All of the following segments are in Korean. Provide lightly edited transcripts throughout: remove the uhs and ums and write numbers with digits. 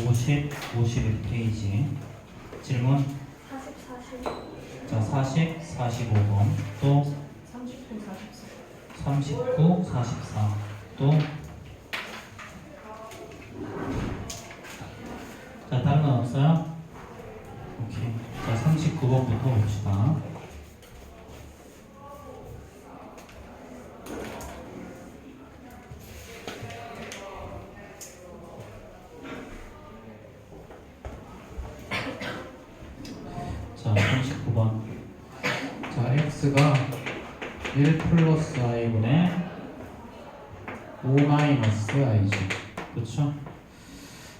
51페이지. 질문. 40, 40. 자, 40, 45번. 또 39, 44. 39, 44. 또 자, 다른 건 없어요? 오케이. 자, 39번부터 봅시다. 자, 39번. 자, x가 1 플러스 i분의 5 마이너스 i죠. 그쵸?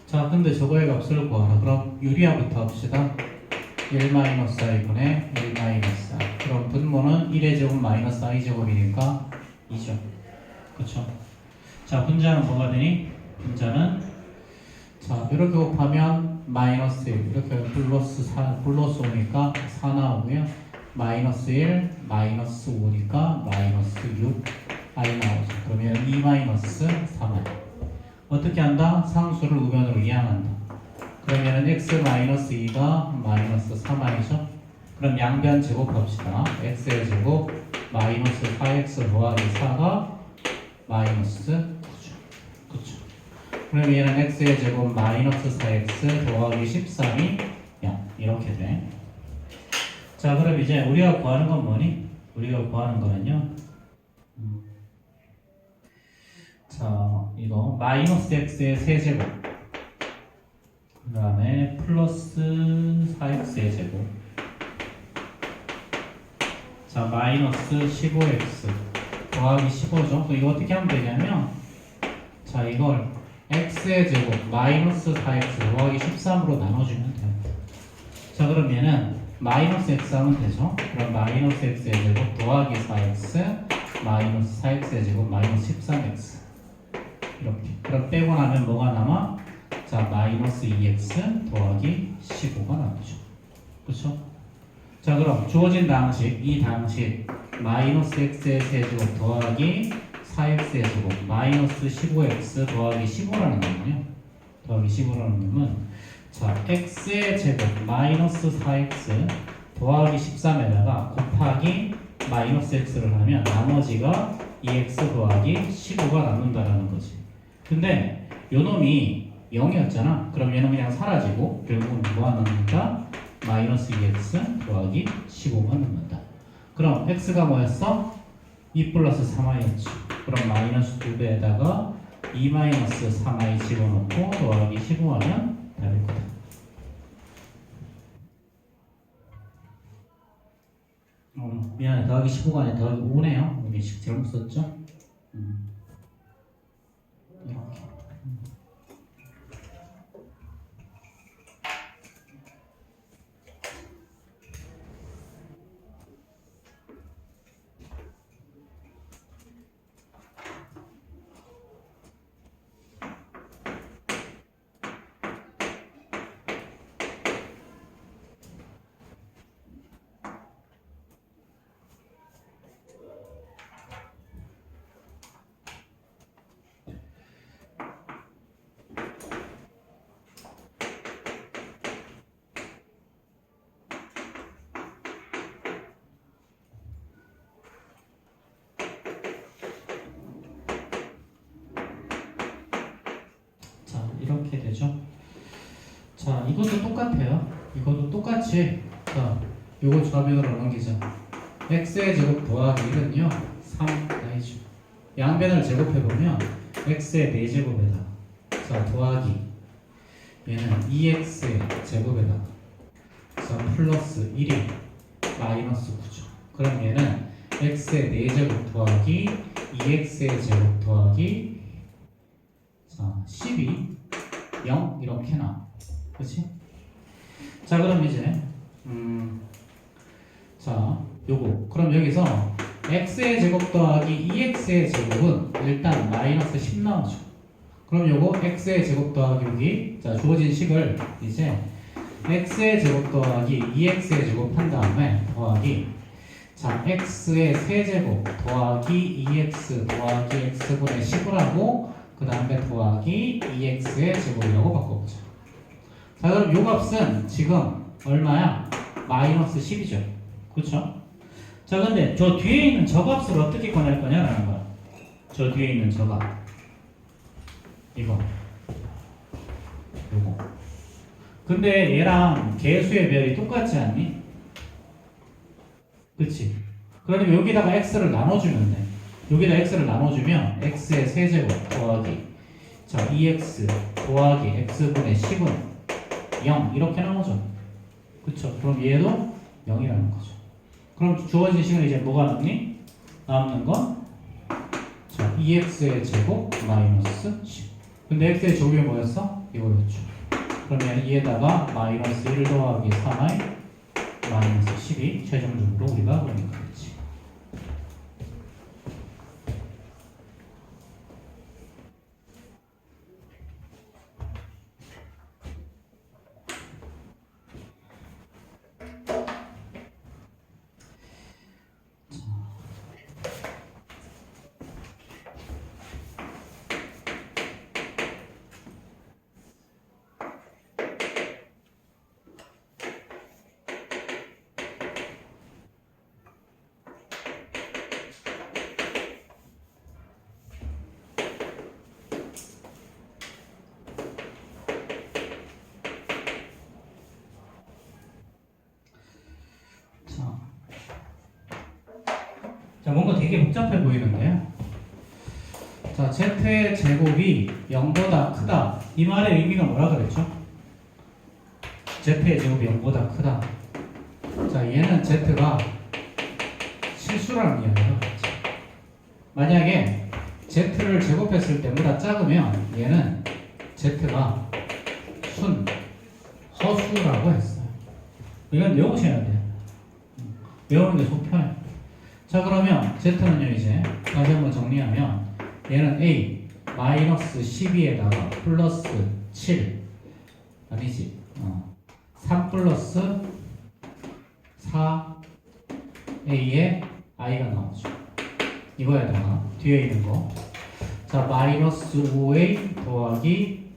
자, 근데 저거의 값을 구하라. 그럼 유리화부터 합시다. 1 마이너스 i분의 1 마이너스 i. 그럼 분모는 1의 제곱 마이너스 i 제곱이니까 2죠. 그쵸? 자, 분자는 뭐가 되니? 분자는 자, 이렇게 곱하면 마이너스 1, 이렇게 플러스 5니까 4 나오고요. 마이너스 1, 마이너스 5니까 마이너스 6 i 나오죠. 그러면 2 마이너스 3i. 어떻게 한다? 상수를 우변으로 이항한다. 그러면 x 마이너스 2가 마이너스 3i죠. 그럼 양변 제곱합시다. x의 제곱 마이너스 4x 더하기 4가 마이너스 9죠. 그쵸? 그럼 얘는 x의 제곱 마이너스 4x 더하기 13이 0 이렇게 돼. 자, 그럼 이제 우리가 구하는 건 뭐니? 우리가 구하는 거는요. 자, 이거 마이너스 x의 세제곱 그 다음에 플러스 4x의 제곱 자, 마이너스 15x 더하기 15죠. 이거 어떻게 하면 되냐면 자, 이걸 x의 제곱 마이너스 4x 더하기 13으로 나눠주면 돼요. 자, 그럼 얘는 마이너스 x 하면 되죠. 그럼 마이너스 x의 제곱 더하기 4x 마이너스 4x의 제곱 마이너스 13x 이렇게. 그럼 빼고 나면 뭐가 남아? 자, 마이너스 2x 더하기 15가 남죠. 그렇죠? 자, 그럼 주어진 방식, 이 방식 마이너스 x의 세제곱 더하기 4x의 제곱 마이너스 15x 더하기 15라는 거군요. 더하기 15라는 거면 자, x의 제곱 마이너스 4x 더하기 13에다가 곱하기 마이너스 x를 하면 나머지가 2x 더하기 15가 남는다라는 거지. 근데 요 놈이 0이었잖아. 그럼 얘는 그냥 사라지고 결국은 뭐가 남는다? 마이너스 2x 더하기 15가 남는다. 그럼 x가 뭐였어? 2 플러스 3i였지. 그럼 마이너스 2배에다가 2 마이너스 3i 집어넣고 더하기 15하면 답일 거다. 미안해. 더하기 15가 아니라 더하기 5네요. 여기 잘못 썼죠? 이렇게. 이렇게 되죠. 자, 이것도 똑같아요. 이것도 똑같이 자, 요거 좌변으로 넘기자. x의 제곱 더하기 1은요 3i죠. 양변을 제곱해보면 x의 4제곱에다 자, 더하기 얘는 2x의 제곱에다 자, 플러스 1이 마이너스 9죠. 그럼 얘는 x의 4제곱 더하기 2x의 제곱 더하기 자, 12 0 이렇게 나와. 그렇지? 자, 그럼 이제 자, 요거 그럼 여기서 x의 제곱 더하기 2x의 제곱은 일단 마이너스 10 나오죠. 그럼 요거 x의 제곱 더하기 여기 자, 주어진 식을 이제 x의 제곱 더하기 2x의 제곱 한 다음에 더하기 자, x의 세제곱 더하기 2x 더하기 x분의 10을 하고 그 다음에 더하기 2x의 제곱이라고 바꿔보자. 자, 그럼 요 값은 지금 얼마야? 마이너스 10이죠. 그쵸? 자, 근데 저 뒤에 있는 저 값을 어떻게 꺼낼 거냐라는 거야. 저 뒤에 있는 저 값. 이거. 요거. 근데 얘랑 개수의 별이 똑같지 않니? 그치? 그러니까 여기다가 x를 나눠주면 돼. 여기다 x를 나눠주면 x의 세제곱 더하기 자 2x 더하기 x분의 10은 0 이렇게 나오죠. 그쵸? 그럼 얘도 0이라는 거죠. 그럼 주어진 식은 이제 뭐가 남니? 남는 건 자 2x의 제곱 마이너스 10. 근데 x의 제곱이 뭐였어? 이거였죠. 그러면 2에다가 마이너스 1 더하기 3i 마이너스 10이 최종적으로 우리가 그러니까 그렇지. 자, 뭔가 되게 복잡해 보이는데요. 자, z의 제곱이 0보다 크다. 이 말의 의미가 뭐라 그랬죠? z의 제곱이 0보다 크다. 자, 얘는 z가 실수라는 이야기예요. 만약에 z를 제곱했을 때보다 작으면 얘는 z가 허수라고 했어요. 이건 외우셔야 돼요. 외우는 게 속편해요. 자, 그러면 z는요 이제 다시 한번 정리하면 얘는 a 마이너스 12에다가 플러스 7 아니지 3 플러스 4a의 i가 나오죠. 이거에다가 뒤에 있는 거 자 마이너스 5a 더하기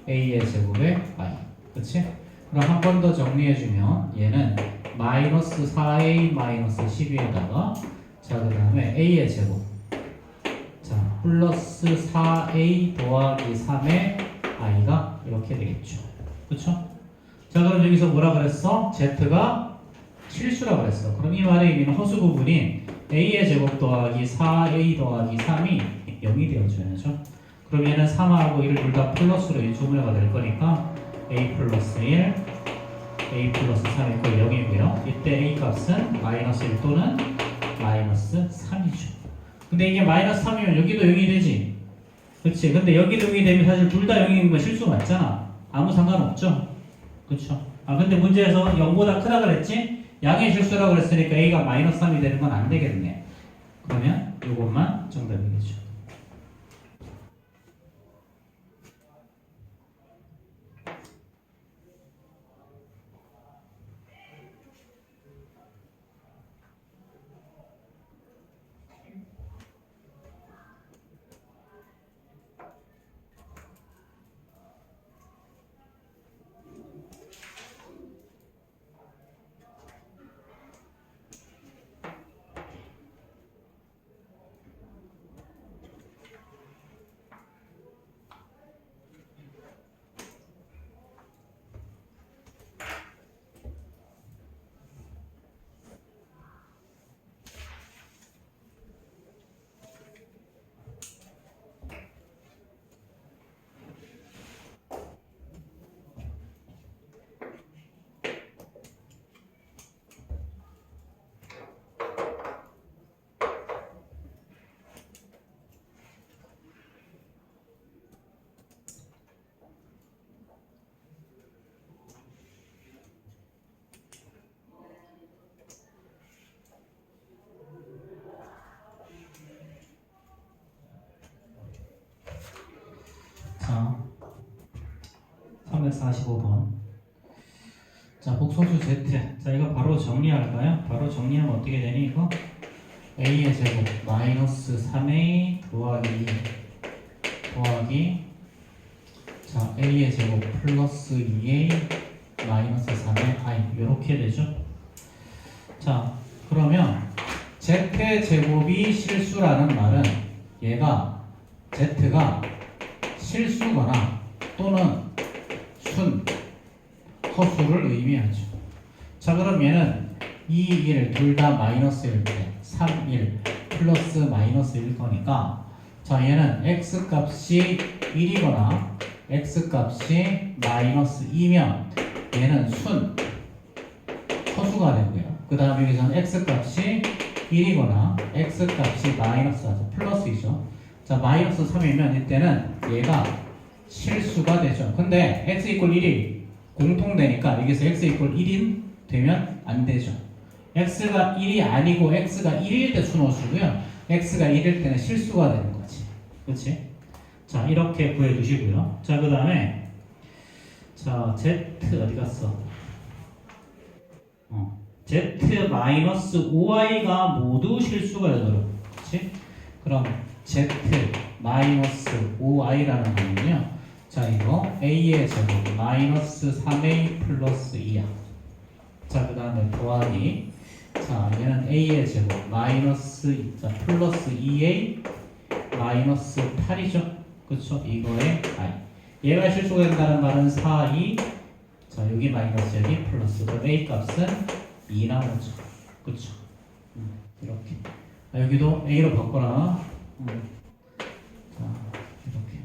a의 제곱의 i 그치? 그럼 한 번 더 정리해주면 얘는 마이너스 4a 마이너스 12에다가 자 그 다음에 a의 제곱 자 플러스 4a 더하기 3의 i가 이렇게 되겠죠. 그쵸? 자 그럼 여기서 뭐라 그랬어? z가 실수라 그랬어. 그럼 이 말의 의미는 허수 부분인 a의 제곱 더하기 4a 더하기 3이 0이 되어줘야죠. 그럼 얘는 3하고 1을 둘 다 플러스로 인수분해가 될 거니까 a 플러스 1 a 플러스 3이 거의 0이고요. 이때 a 값은 마이너스 1 또는 마이너스 3이죠. 근데 이게 마이너스 3이면 여기도 0이 되지. 그치? 근데 여기도 0이 되면 사실 둘 다 0인 건 실수 맞잖아. 아무 상관없죠? 그쵸? 아 근데 문제에서 0보다 크다 그랬지? 양의 실수라고 그랬으니까 a가 마이너스 3이 되는 건 안 되겠네. 그러면 이것만 정답이겠죠. 자, 345번. 자, 복소수 z. 자, 이거 바로 정리할까요? 바로 정리하면 어떻게 되니, 이거? a의 제곱 마이너스 3a 더하기 2 더하기 자, a의 제곱 플러스 2a 마이너스 3의 i 이렇게 되죠. 자, 그러면 z의 제곱이 실수라는 말은 얘가 z가 실수거나 또는 순, 허수를 의미하죠. 자, 그럼 얘는 2, 1 둘 다 마이너스일 때 3, 1 플러스 마이너스일 거니까 자, 얘는 x 값이 1이거나 x 값이 마이너스 2면 얘는 순, 허수가 되고요. 그 다음에 여기서는 x 값이 1이거나 x 값이 마이너스 플러스이죠. 자, 마이너스 3이면 이때는 얘가 실수가 되죠. 근데 x 이퀄 1이 공통되니까 여기서 x 이퀄 1인 되면 안 되죠. x가 1이 아니고 x가 1일 때 순호수고요. x가 1일 때는 실수가 되는 거지. 그렇지? 자, 이렇게 구해 주시고요. 자, 그 다음에 자, z 어디 갔어? z-5i가 모두 실수가 되도록. 그렇지? 그럼 z-5i라는 거는요. 자, 이거 a의 제곱 마이너스 3a 플러스 2야. 자, 그 다음에 더하기. 자, 얘는 a의 제곱 마이너스 자, 플러스 2a 마이너스 8이죠. 그쵸? 이거의 i. 얘가 실수가 된다는 말은 4, 2. 자, 여기 마이너스 여기 플러스. 그럼 a 값은 2 나오죠. 그쵸? 이렇게. 아, 여기도 a로 바꿔라. 자, 이렇게.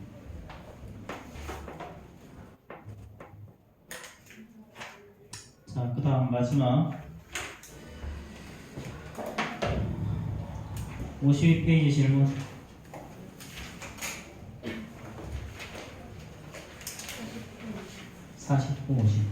자, 그 다음 마지막 52페이지 질문. 49, 50.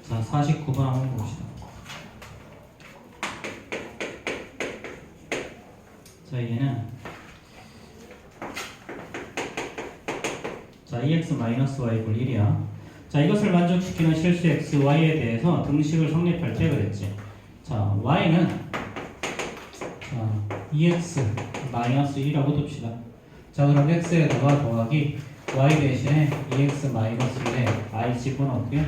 자, 49번 한번 봅시다. 자, 얘는 자, 2x-y = 1이야. 자, 이것을 만족시키는 실수 x, y에 대해서 등식을 성립할 때 그랬지. 자, y는 자, 2x-1이라고 둡시다. 자, 그럼 x에다가 더하기 y 대신에 2x-1에 i 집어넣고요.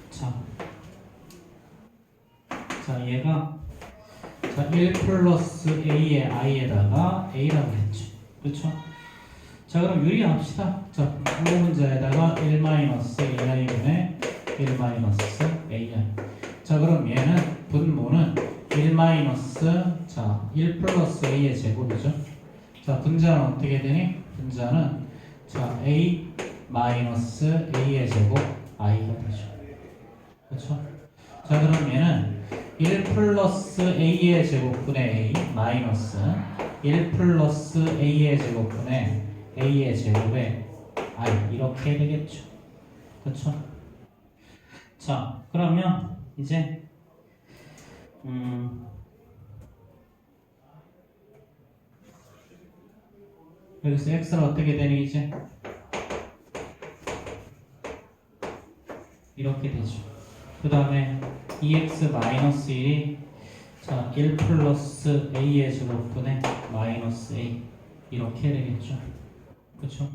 자, 얘가 자, 1 플러스 a의 i에다가 a라고 했죠. 그렇죠? 자, 그럼 유리합시다. 자, 분모문자에다가 1 마이너스 ai분의 1 마이너스 ai. 자, 그럼 얘는 분모는 1 마이너스 자, 1 플러스 a의 제곱이죠. 자, 분자는 어떻게 되니? 분자는 자, a 마이너스 a의 제곱 i가 되죠. 그렇죠? 자, 그럼 얘는 1 플러스 a의 제곱분의 a 마이너스 1 플러스 a의 제곱분의 a의 제곱에 i 이렇게 되겠죠. 그렇죠? 자, 그러면 이제 여기서 x는 어떻게 되니 이제 이렇게 되죠. 그 다음에 2x-1이 자, 1 플러스 a의 제곱분의 마이너스 a 이렇게 되겠죠. 그렇죠?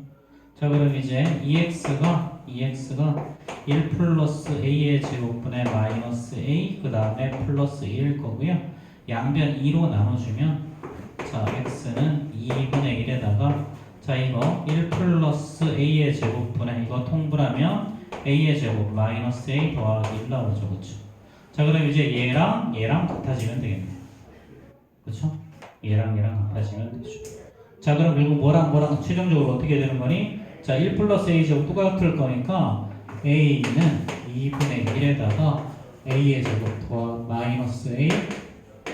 자, 그럼 이제 2x가 1 플러스 a의 제곱분의 마이너스 a 그 다음에 플러스 1일 거고요. 양변 2로 나눠주면 자, x는 2분의 1에다가 자, 이거 1 플러스 a의 제곱분의 이거 통분하면 a의 제곱 마이너스 a 더하기 1 나오죠. 그렇죠? 자, 그럼 이제 얘랑 같아지면 되겠네. 그렇죠? 얘랑 같아지면 되죠. 자, 그럼 그리고 뭐랑 최종적으로 어떻게 되는 거니? 자, 1 플러스 a 제곱 똑같을 거니까 a는 2분의 1에다가 a의 제곱 더하기 마이너스 a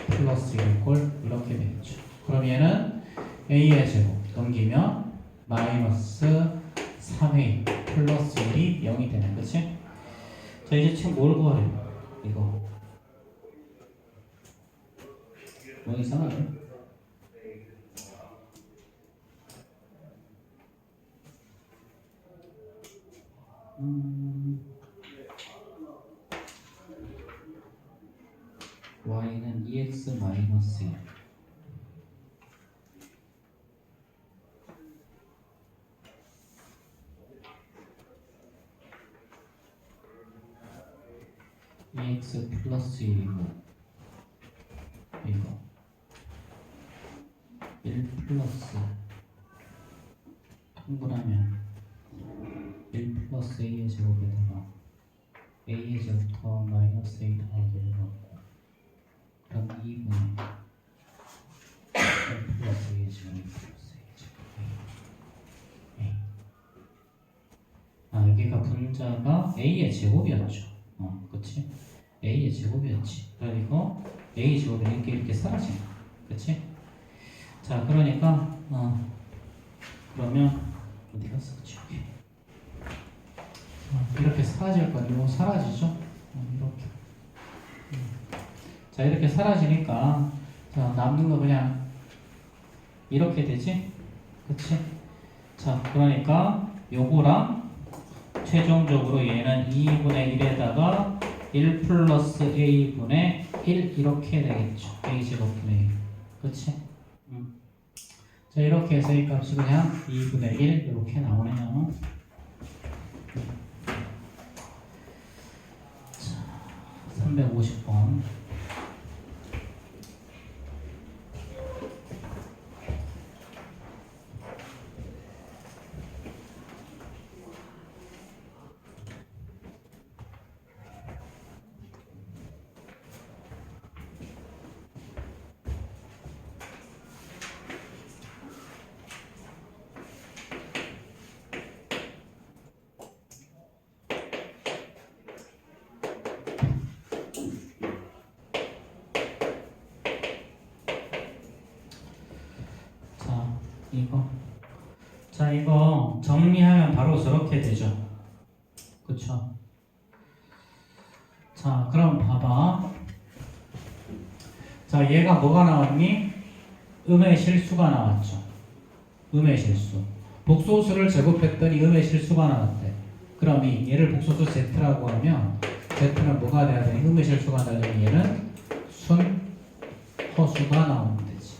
플러스 1꼴 이렇게 되겠죠. 그럼 얘는 a의 제곱 넘기면 마이너스 3a 플러스 1이 0이 되는 거지? 자, 이제 지금 뭘 구하래? 이거 뭐 이상하네? y는 2x 마이너스 1. x 플러스 1이고 이거 1 플러스 통분하면 1 플러스 a의 제곱에다가 a의 제곱 더 마이너스 a 더하기 1 넣고 그럼 2분의 1 플러스 a의 제곱 2 플러스 a의 제곱 a. 아 여기가 분자가 a의 제곱이었죠. 그치? a의 제곱이었지. 그리고 a 제곱이 이렇게 사라진 거야. 그치? 자, 그러니까 그러면 어디 갔어? 그치? 여기. 이렇게 사라질 건 이거 사라지죠? 이렇게. 자, 이렇게 사라지니까 자, 남는 거 그냥 이렇게 되지? 그치? 자, 그러니까 요거랑 최종적으로 얘는 2분의 1에다가 1 플러스 a분의 1 이렇게 되겠죠. a 제곱분의 1. 그치? 자 이렇게 해서 이 값이 그냥 2분의 1 이렇게 나오네요. 자, 350번. 이거 정리하면 바로 저렇게 되죠. 그쵸? 자, 그럼 봐봐. 자, 얘가 뭐가 나왔니? 음의 실수가 나왔죠. 음의 실수. 복소수를 제곱했더니 음의 실수가 나왔대. 그럼 얘를 복소수 Z라고 하면 Z는 뭐가 돼야 되니? 음의 실수가 나려면 얘는 순허수가 나오면 되지.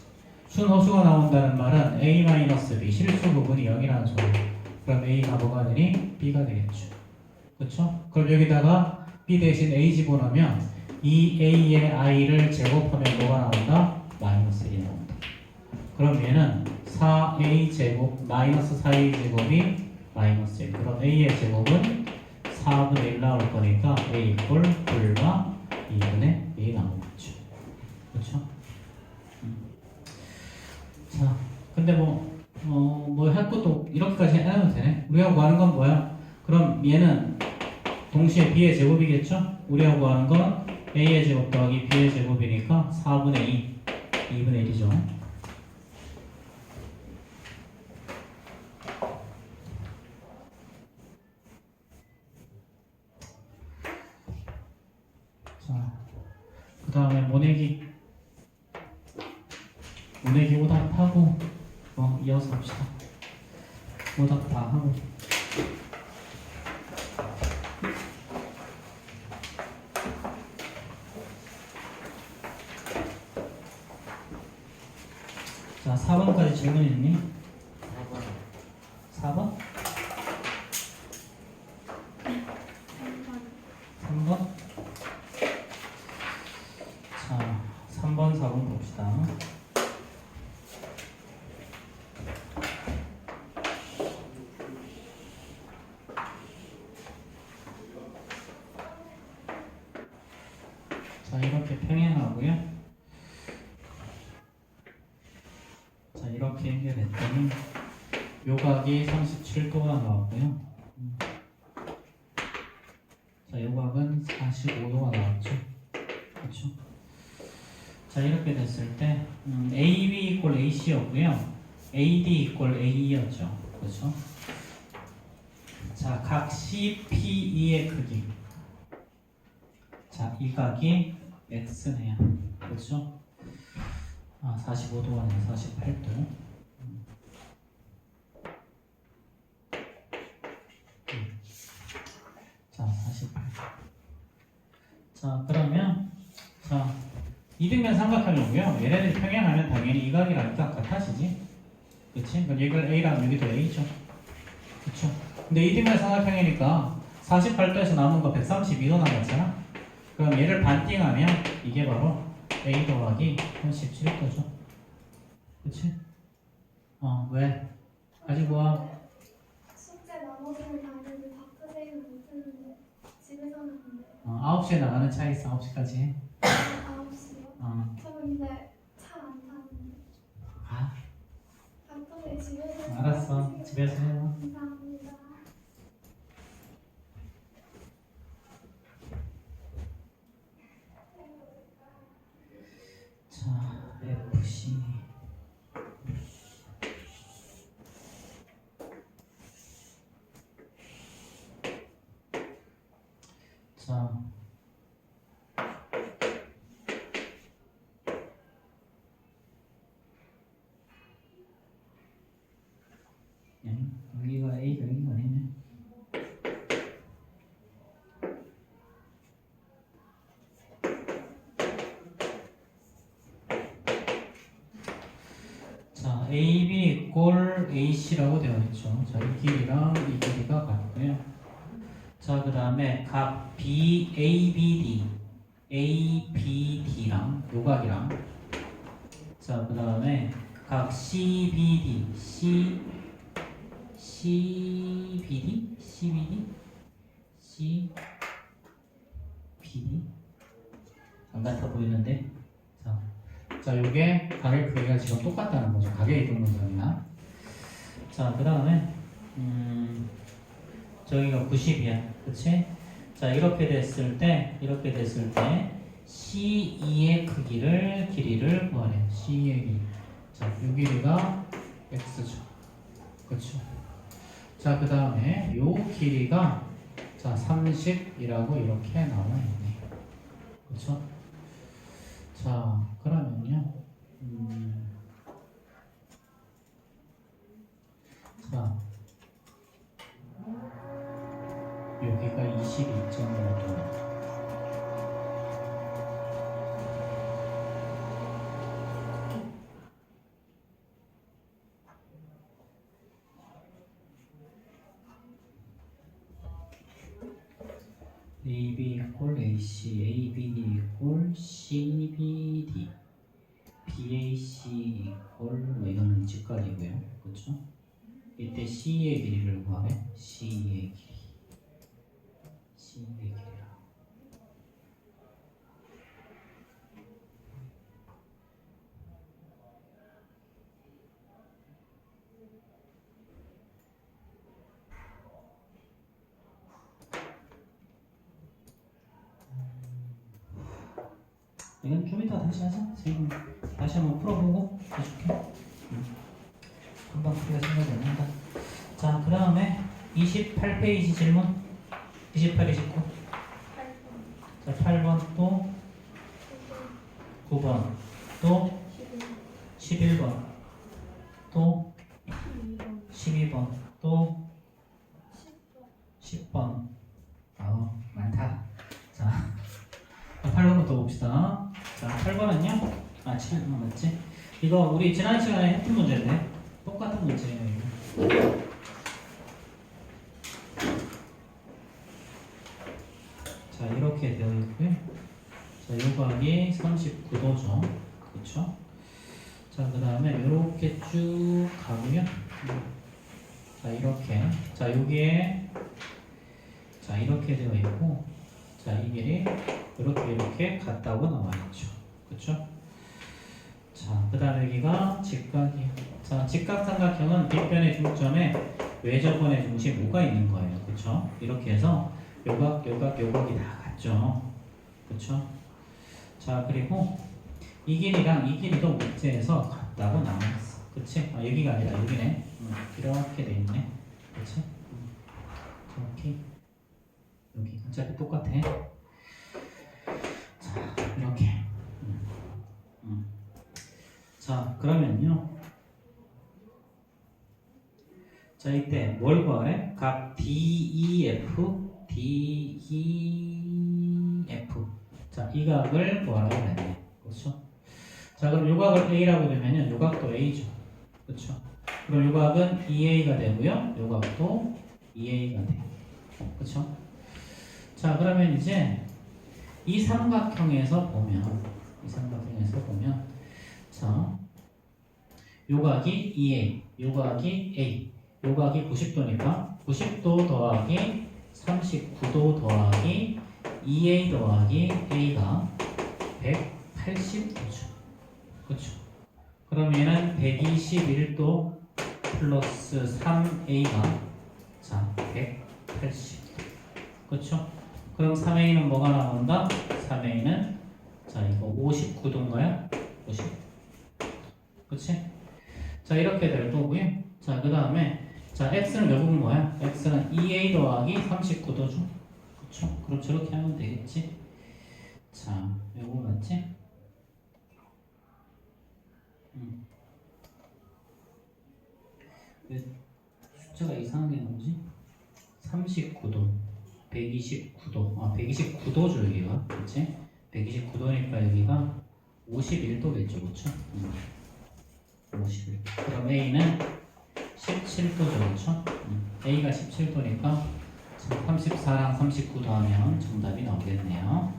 순허수가 나온다는 말은 A-B 실수 부분이 0이라는 소리. 그럼 A가 뭐가 되니? B가 되겠죠. 그쵸? 그럼 여기다가 B 대신 A 집어넣으면 이 A의 I를 제곱하면 뭐가 나온다? 마이너스 1이 나온다. 그럼 얘는 4A 제곱 마이너스 4A 제곱이 마이너스 1. 그럼 A의 제곱은 4분의 1 나올 거니까 A 이꼴 불과 2분의 1이 나오겠죠. 그쵸? 자, 근데 뭐 할 것도 이렇게까지 해도 되네. 우리가 구하는 건 뭐야? 그럼 얘는 동시에 B의 제곱이겠죠? 우리가 구하는 건 A의 제곱 더하기 B의 제곱이니까 4분의 2, 2분의 1이죠. 자, 그 다음에 모내기 오답하고 이어서 합시다. 오답 다 하고. 자, 4번까지 질문 있니? 4번? 3번? 자, 3번, 4번 봅시다. 자, 이렇게 평행하고요. 자, 이렇게 연결했더니 요각이 37도가 나왔고요. 자, 요각은 45도가 나왔죠. 그렇죠? 자, 이렇게 됐을 때 AB 이꼴 AC였고요. AD 이꼴 AE였죠. 그렇죠? 자, 각 CPE의 크기. 자, 이 각이 X네요. 그렇죠? 45도가 아니라 48도. 48. 자, 그러면 자, 이등변 삼각형이고요. 얘네들 평행하면 당연히 이 각이랑 이 각 같아지지. 그치? 그럼 이걸 A랑 여기도 A죠. 그쵸? 근데 이등변 삼각형이니까 48도에서 남은 거 132도 남았잖아. 그럼 얘를 반띵하면 이게 바로 A 더하기 17도죠. 그치? 왜? 가지고 와. 숙제 나머지는 당연히 바꾸세요 못했는데 집에서는 안 돼요. 9시에 나가는 차 있어. 9시까지. 9시요? 저 근데 차 안 타는데 아, 가끔에 집에서 알았어. 집에서 해. 감사합니다. 자, FC. 자, 여기가 A, 여기가 아니네. 자, AB 꼴 AC라고 되어 있죠. 자, 이 길이랑 이 길이가 같고요. 자, 그 다음에 각 BABD, ABD랑 요각이랑 자, 그 다음에 각 CBD, CBD, CBD 안 같아 보이는데 자, 요게 가격 크기가 지금 똑같다는 거죠. 가격이 동등선이나. 자, 그 다음에 저기가 90이야, 그치? 자, 이렇게 됐을 때 C2의 길이를 구하래. C의 길이. 자, 요 길이가 X죠. 그쵸? 자, 그 다음에 요 길이가 자, 30이라고 이렇게 나와 있네. 그쵸? 자, 그러면요. 자, 여기가 22.5도. AB equal AC, ABD equal CBD, BAC equal 뭐 이거는 직각이고요, 그렇죠? 이때 C의 길이를 구하래. C의 길이라. 이건 좀 이따 다시 하자. 지금 다시 한번 풀어보고 해줄게. 금방 풀기가 생각이 안 난다. 자, 그 다음에 28페이지 질문. 28, 29. 자, 8번 또 9번 또 11번 또 12번 또 10번. 많다. 자, 8번부터 봅시다. 자, 8번은요? 7번 맞지? 이거 우리 지난 시간에 했던 문제인데 똑같은 문제예요. 이거. 자, 이렇게 되어 있고요. 자, 요각이 39도죠. 그렇죠? 자, 그 다음에 이렇게 쭉 가고요. 자, 이렇게. 자, 여기에 자, 이렇게 되어 있고, 자, 이 길이 이렇게 같다고 나와 있죠. 그렇죠? 자, 그 다음에 여기가 직각이에요. 자, 직각삼각형은 빗변의 중점에 외접원의 중심에 뭐가 있는 거예요. 그렇죠? 이렇게 해서 요각이 다 같죠. 그렇죠? 자, 그리고 이 길이랑 이 길이도 문제에서 같다고 나와 있어. 그치? 여기가 아니라 여기네. 이렇게 돼 있네. 그치? 이렇게 여기 어차피 똑같아. 자, 이렇게. 자, 그러면요. 자, 이때 뭘 구하래? 각 DEF, DEF. 자, 이 각을 뭐라고 했네. 그렇죠? 자, 그럼 요 각을 A라고 되면은 요 각도 A죠. 그렇죠? 그럼 요 각은 EA가 되고요. 요 각도 EA가 돼요. 그렇죠? 자, 그러면 이제 이 삼각형에서 보면 자, 요 각이 EA, 요 각이 A, 요 각이 90도니까 90도 더하기 39도 더하기 2A 더하기 A가 180도죠. 그렇죠? 그럼 얘는 121도 플러스 3A가 자 180. 그렇죠? 그럼 3A는 뭐가 나온다? 3A는 자 이거 59도인가요? 50. 그렇지? 자 이렇게 될 거고요. 자 그 다음에 자 x는 결국은 뭐야? x는 2a 더하기 39도죠. 그렇죠? 그럼 저렇게 하면 되겠지? 자 요거 맞지? 왜 숫자가 이상하게 나오지? 39도 129도 129도죠 여기가. 그렇지? 129도니까 여기가 51도겠죠. 그렇죠? 51. 그럼 A는 17도죠. 그렇죠? A가 17도니까 34랑 39 더하면 정답이 나오겠네요.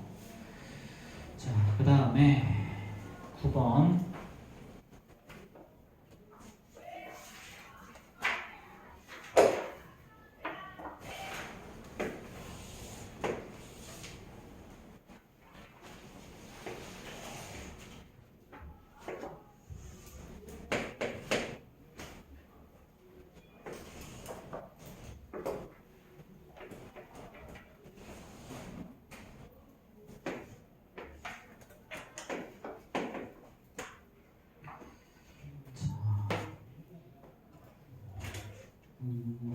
자, 그 다음에 9번.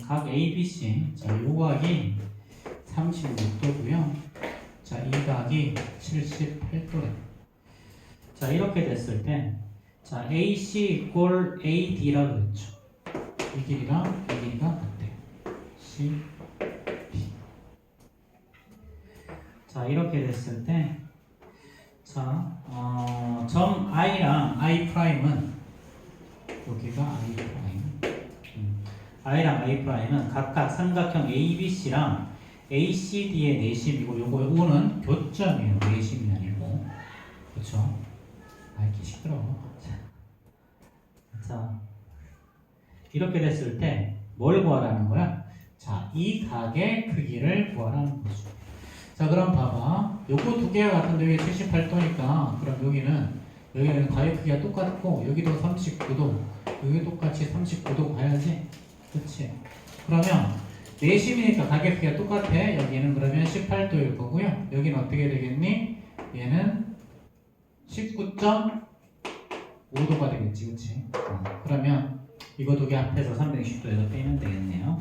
각 ABC. 자, 요 각이 36도고요. 자, 이 각이 78도래. 자, 이렇게 됐을 때, 자, AC 이꼴 AD라고 했죠. 이 길이랑 이 길이가 같대요. C, B. 자, 이렇게 됐을 때, 자, 점 I랑 I 프라임은 여기가 I 프라임. I랑 I 프라임은 각각 삼각형 ABC랑 ACD의 내심이고 요거 O는 교점이에요. 내심이 아니고. 그쵸? 이렇게 시끄러워. 자, 이렇게 됐을 때 뭘 구하라는 거야? 자, 이 각의 크기를 구하라는 거죠. 자, 그럼 봐봐. 요거 두 개가 같은데 여기 78도니까 그럼 여기는 가의 크기가 똑같고 여기도 39도 여기 똑같이 39도 가야지. 그치? 그러면 내심이니까 가의 크기가 똑같아. 여기는 그러면 18도일 거고요. 여기는 어떻게 되겠니? 얘는 19.5도가 되겠지. 그치? 그러면 이거 두 개 합해서 360도에서 빼면 되겠네요.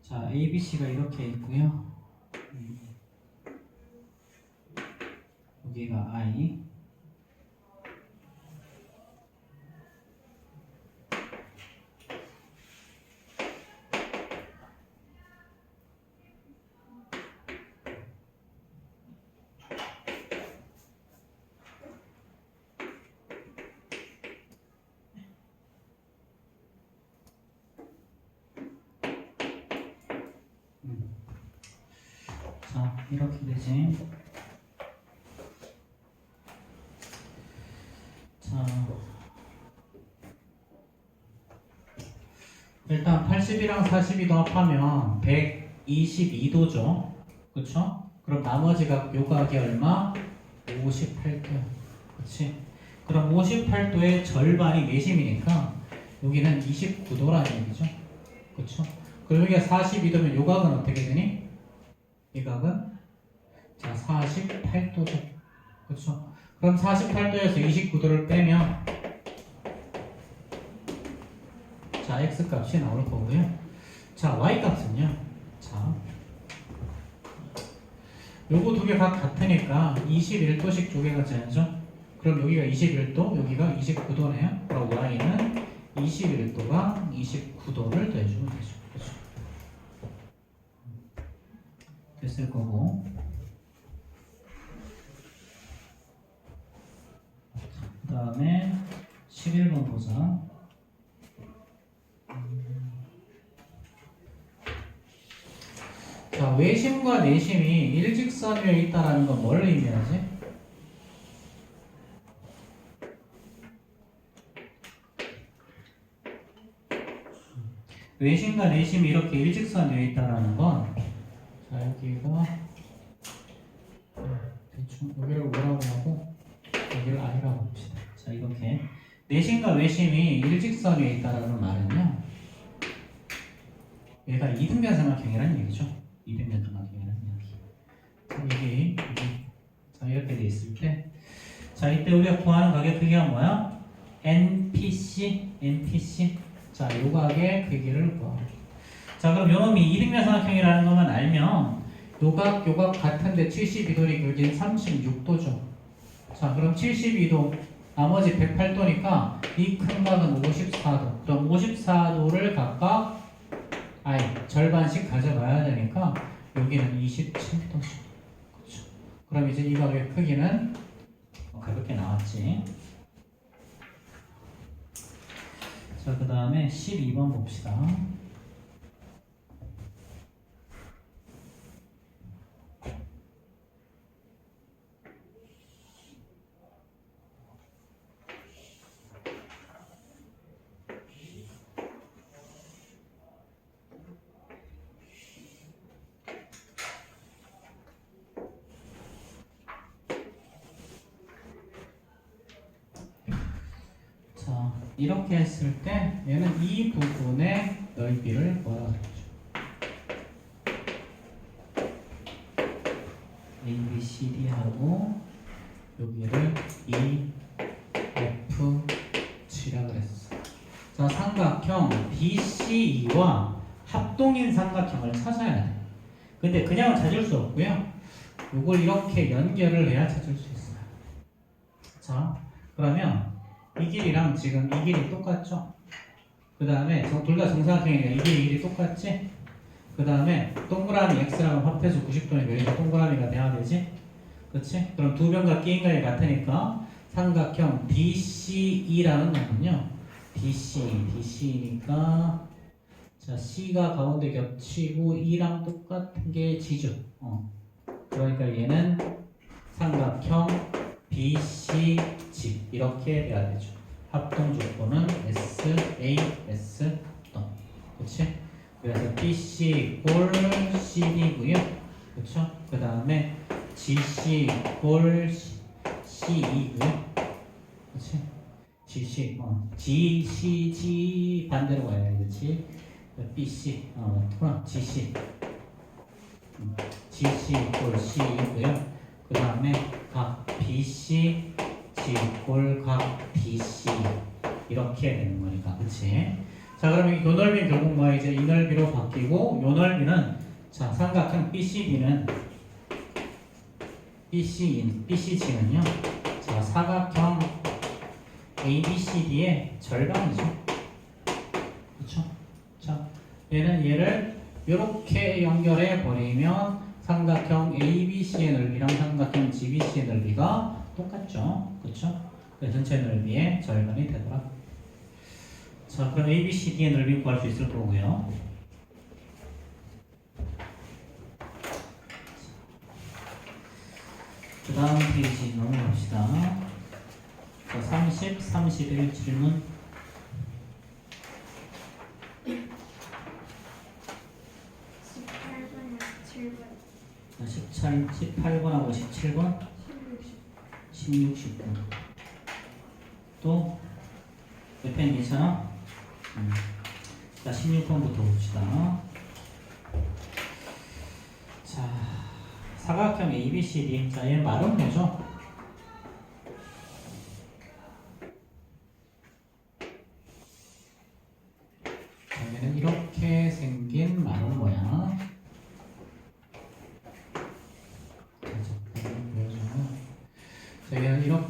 자, ABC가 이렇게 있고요. 여기가 I. 자, 이렇게 되지. 자, 일단 80이랑 42도 합하면 122도죠. 그쵸? 그럼 나머지 각 요각이 얼마? 58도야. 그치? 그럼 58도의 절반이 내심이니까 여기는 29도라는 얘기죠. 그쵸? 그럼 여기가 42도면 요각은 어떻게 되니? 이 각은 자 48도죠. 그렇죠? 그럼 48도에서 29도를 빼면 자 x 값이 나올 거고요. 자 y 값은요. 자 요거 두 개 각 같으니까 21도씩 쪼개가 되죠. 그럼 여기가 21도, 여기가 29도네요. 그럼 y는 21도가 29도를 더해주면 되죠. 그렇죠? 됐을 거고. 그 다음에 11번 보자. 자, 외심과 내심이 일직선 위에 있다는 건 뭘 의미하지? 외심과 내심이 이렇게 일직선 위에 있다는 건, 자, 여기가 대충 여기를 뭐라고 하고 여기를 I라고 봅시다. 자, 이렇게 내심과 외심이 일직선 위에 있다는 말은요, 얘가 이등변 삼각형이라는 얘기죠. 이등변 삼각형이라는 얘기. 자, 이게 자, 이렇게 돼 있을 때, 자, 이때 우리가 구하는 가격 크기가 뭐야? NPC. 자, 요 각의 크기를 구하고. 자, 그럼 요놈이 이등변 삼각형이라는 것만 알면 요각 같은데 72도니 여기는 36도죠. 자, 그럼 72도 나머지 108도니까 이 큰 각은 54도. 그럼 54도를 각각 절반씩 가져가야 되니까 여기는 27도죠. 그렇죠. 그럼 이제 이 각의 크기는 가볍게 나왔지. 자, 그 다음에 12번 봅시다. 자, 이렇게 했을 때 얘는 이 부분의 넓이를 뭐라 그러죠? A, B, C, D 하고 여기를 E, F, G라 그랬어. 자, 삼각형 BCE와 합동인 삼각형을 찾아야 돼. 근데 그냥 찾을 수 없고요. 이걸 이렇게 연결을 해야 찾을 수 있어요. 자, 그러면 이 길이랑 지금 이 길이 똑같죠? 그 다음에 둘 다 정사각형이니까 이 길이 똑같지? 그 다음에 동그라미 x랑 합해서 90도니까 여기가 동그라미가 돼야 되지? 그치? 그럼 두 변과 끼인각이 같으니까 삼각형 DCE라는 놈은요, DC니까 자, C가 가운데 겹치고 E랑 똑같은 게 G죠. 그러니까 얘는 삼각형 BCG 이렇게 돼야 되죠. 합동 조건은 SA, S 합동. 그치? 그래서 BC 골 CD고요. 그쵸? 그 다음에 GC 골 CE고요. 그치? GCG 반대로 가야 되겠지? BC, GC. GC 골 CE고요. 그 다음에 각 BC, G골 각 DC 이렇게 되는 거니까, 그치? 자, 그럼 이 넓이는 결국 뭐 이제 이 넓이로 바뀌고, 요 넓이는 자, 삼각형 BCG는요, 자, 사각형 ABCD의 절반이죠. 그렇죠? 자, 얘를 이렇게 연결해 버리면 삼각형 ABC의 넓이랑 삼각형 GBC의 넓이가 똑같죠. 그렇죠? 그 전체 넓이의 절반이 되더라. 자, 그럼 ABCD의 넓이 구할 수 있을 거고요. 그 다음 페이지 넘어갑시다. 자, 30, 31 질문. 18번하고 17번, 16, 19. 또 몇 편 괜찮아? 자, 16번부터 봅시다. 자, 사각형 ABCD. 자, 얘는 말은 뭐죠? 자, 얘는 이렇게 생긴 말은 뭐야?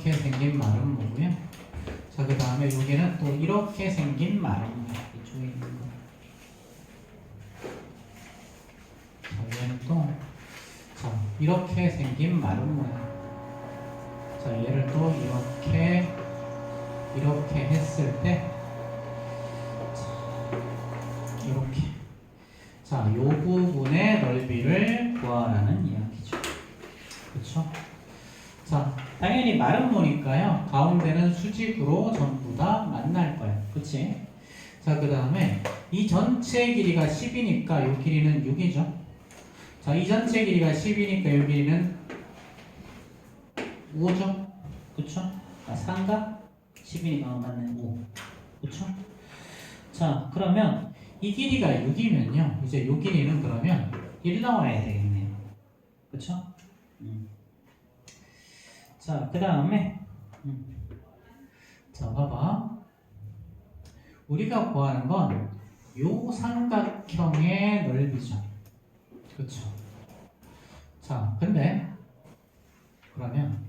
이렇게 생긴 마름모고요. 자, 그 다음에 여기는 또 이렇게 생긴 마름모. 이쪽에 있는 거. 자, 얘는 또, 자, 이렇게 생긴 마름모예요. 자, 얘를 또 이렇게 했을 때, 자, 이렇게. 자, 요 부분의 넓이를 구하라는 이야기죠. 그쵸? 자, 당연히 마름모니까요. 가운데는 수직으로 전부 다 만날 거예요. 그치? 자, 그 다음에 이 전체 길이가 10이니까 요 길이는 6이죠. 자, 이 전체 길이가 10이니까 요 길이는 5죠. 그쵸? 아, 3가 10이니까 맞네. 5. 그쵸? 자, 그러면 이 길이가 6이면요. 이제 요 길이는 그러면 1 나와야 되겠네요. 그쵸? 자, 그 다음에 자, 봐봐. 우리가 구하는 건 요 삼각형의 넓이죠. 그쵸? 자, 근데 그러면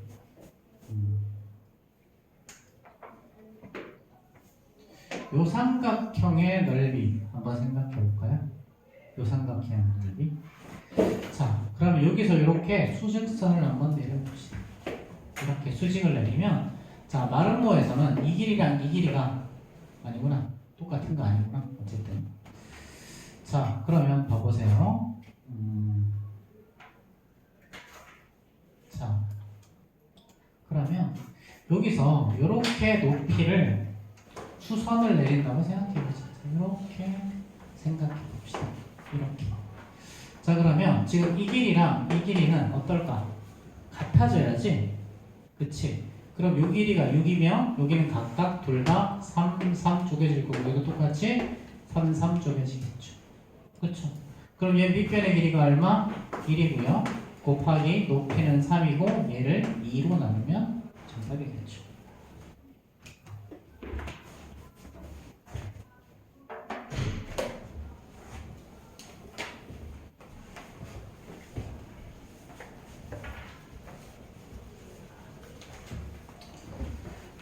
요 삼각형의 넓이 한번 생각해 볼까요? 요 삼각형의 넓이. 자, 그러면 여기서 이렇게 수직선을 한번 내려봅시다. 이렇게 수직을 내리면, 자, 마름모에서는 이 길이랑 이 길이가 아니구나. 똑같은 거 아니구나. 어쨌든. 자, 그러면 봐보세요. 자, 그러면 여기서 이렇게 높이를 수선을 내린다고 생각해보자. 이렇게 생각해봅시다. 이렇게. 자, 그러면 지금 이 길이랑 이 길이는 어떨까? 같아져야지. 그치? 그럼 요 길이가 6이면 여기는 각각 둘 다 3, 3 쪼개질 거고 여기도 똑같이 3, 3 쪼개지겠죠. 그쵸? 그럼 얘 밑변의 길이가 얼마? 1이고요. 곱하기 높이는 3이고 얘를 2로 나누면 정답이겠죠.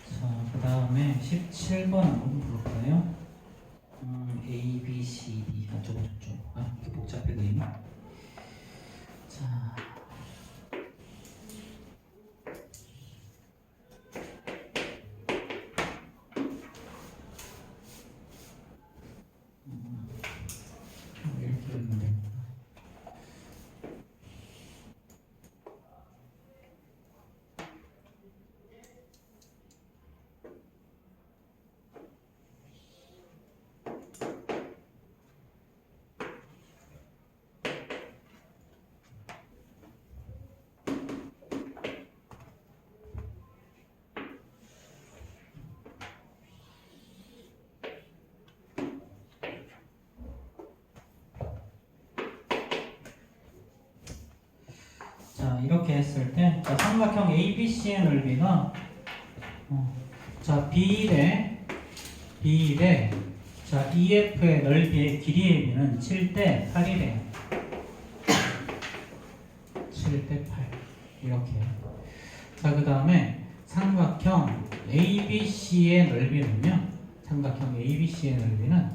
자, 그 다음에 17번 한번 볼까요? A, B, C, D. 저거. 아, 이렇게 복잡해 그림이. 자. 이렇게 있는데. 자, 이렇게 했을 때, 자, 삼각형 ABC의 넓이가, 자, B1에, 자, EF의 넓이의 길이의 비는 7대 8이래요. 7대 8. 이렇게. 자, 그 다음에 삼각형 ABC의 넓이는요, 삼각형 ABC의 넓이는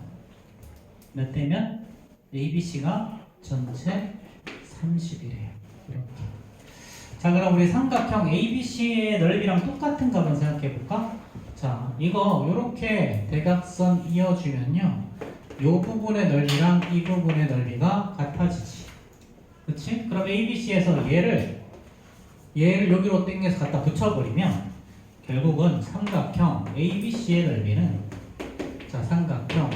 몇 대면? ABC가 전체 30이래요. 이렇게. 자, 그럼 우리 삼각형 ABC의 넓이랑 똑같은 거 한번 생각해 볼까? 자, 이거 이렇게 대각선 이어주면요, 요 부분의 넓이랑 이 부분의 넓이가 같아지지. 그치? 그럼 ABC에서 얘를 여기로 당겨서 갖다 붙여버리면 결국은 삼각형 ABC의 넓이는, 자, 삼각형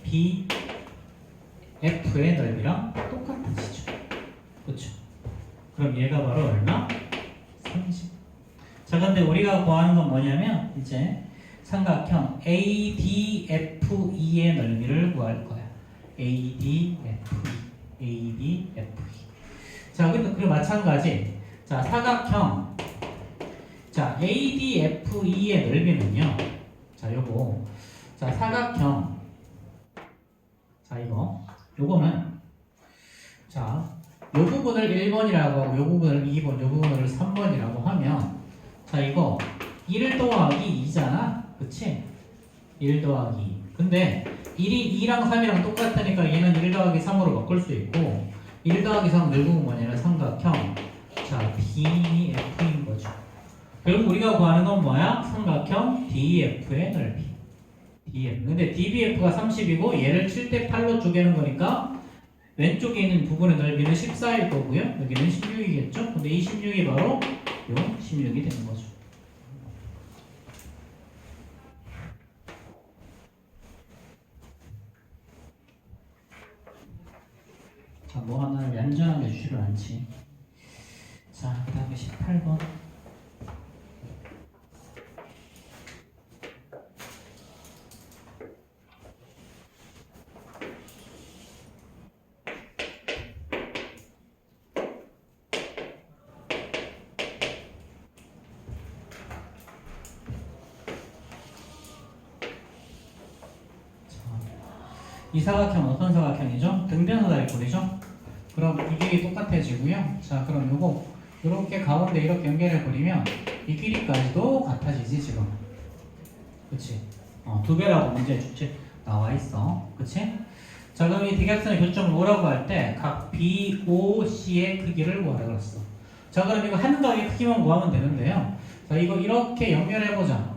DBF의 넓이랑 똑같아지죠. 그쵸? 그럼 얘가 바로 얼마? 30. 자, 근데 우리가 구하는 건 뭐냐면 이제 삼각형 ADFE의 넓이를 구할 거야. ADFE. 자, 그리고 마찬가지. 자, 사각형. 자, ADFE의 넓이는요. 자, 요거. 자, 사각형. 자, 요거는 자, 요 부분을 1번이라고 하고 요 부분을 2번, 요 부분을 3번이라고 하면, 자, 이거 1 더하기 2잖아. 그치? 1 더하기 2. 근데 2랑 3이랑 똑같으니까 얘는 1 더하기 3으로 바꿀 수 있고 1 더하기 3 늘고는 뭐냐면 삼각형 자 DF인 거죠. 결국 우리가 구하는 건 뭐야? 삼각형 DF의 넓이 DF. 근데 DBF가 30이고 얘를 7대 8로 쪼개는 거니까 왼쪽에 있는 부분의 넓이는 14일 거고요. 여기는 16이겠죠? 근데 이 16이 바로 요 16이 되는 거죠. 자, 뭐 하나 얌전하게 주지를 않지. 자, 그 다음에 18번. 이 사각형 어떤 사각형이죠? 등변사다리꼴이죠? 그럼 이 길이 똑같아지고요. 자, 그럼 요거 이렇게 가운데 이렇게 연결해 버리면 이 길이까지도 같아지지 지금. 그치? 두 배라고 문제 주체 나와 있어. 그치? 자, 그럼 이 대각선의 교점을 뭐라고 할 때 각 BOC의 크기를 구하라 그랬어. 자, 그럼 이거 한 각의 크기만 구하면 되는데요. 자, 이거 이렇게 연결해 보자.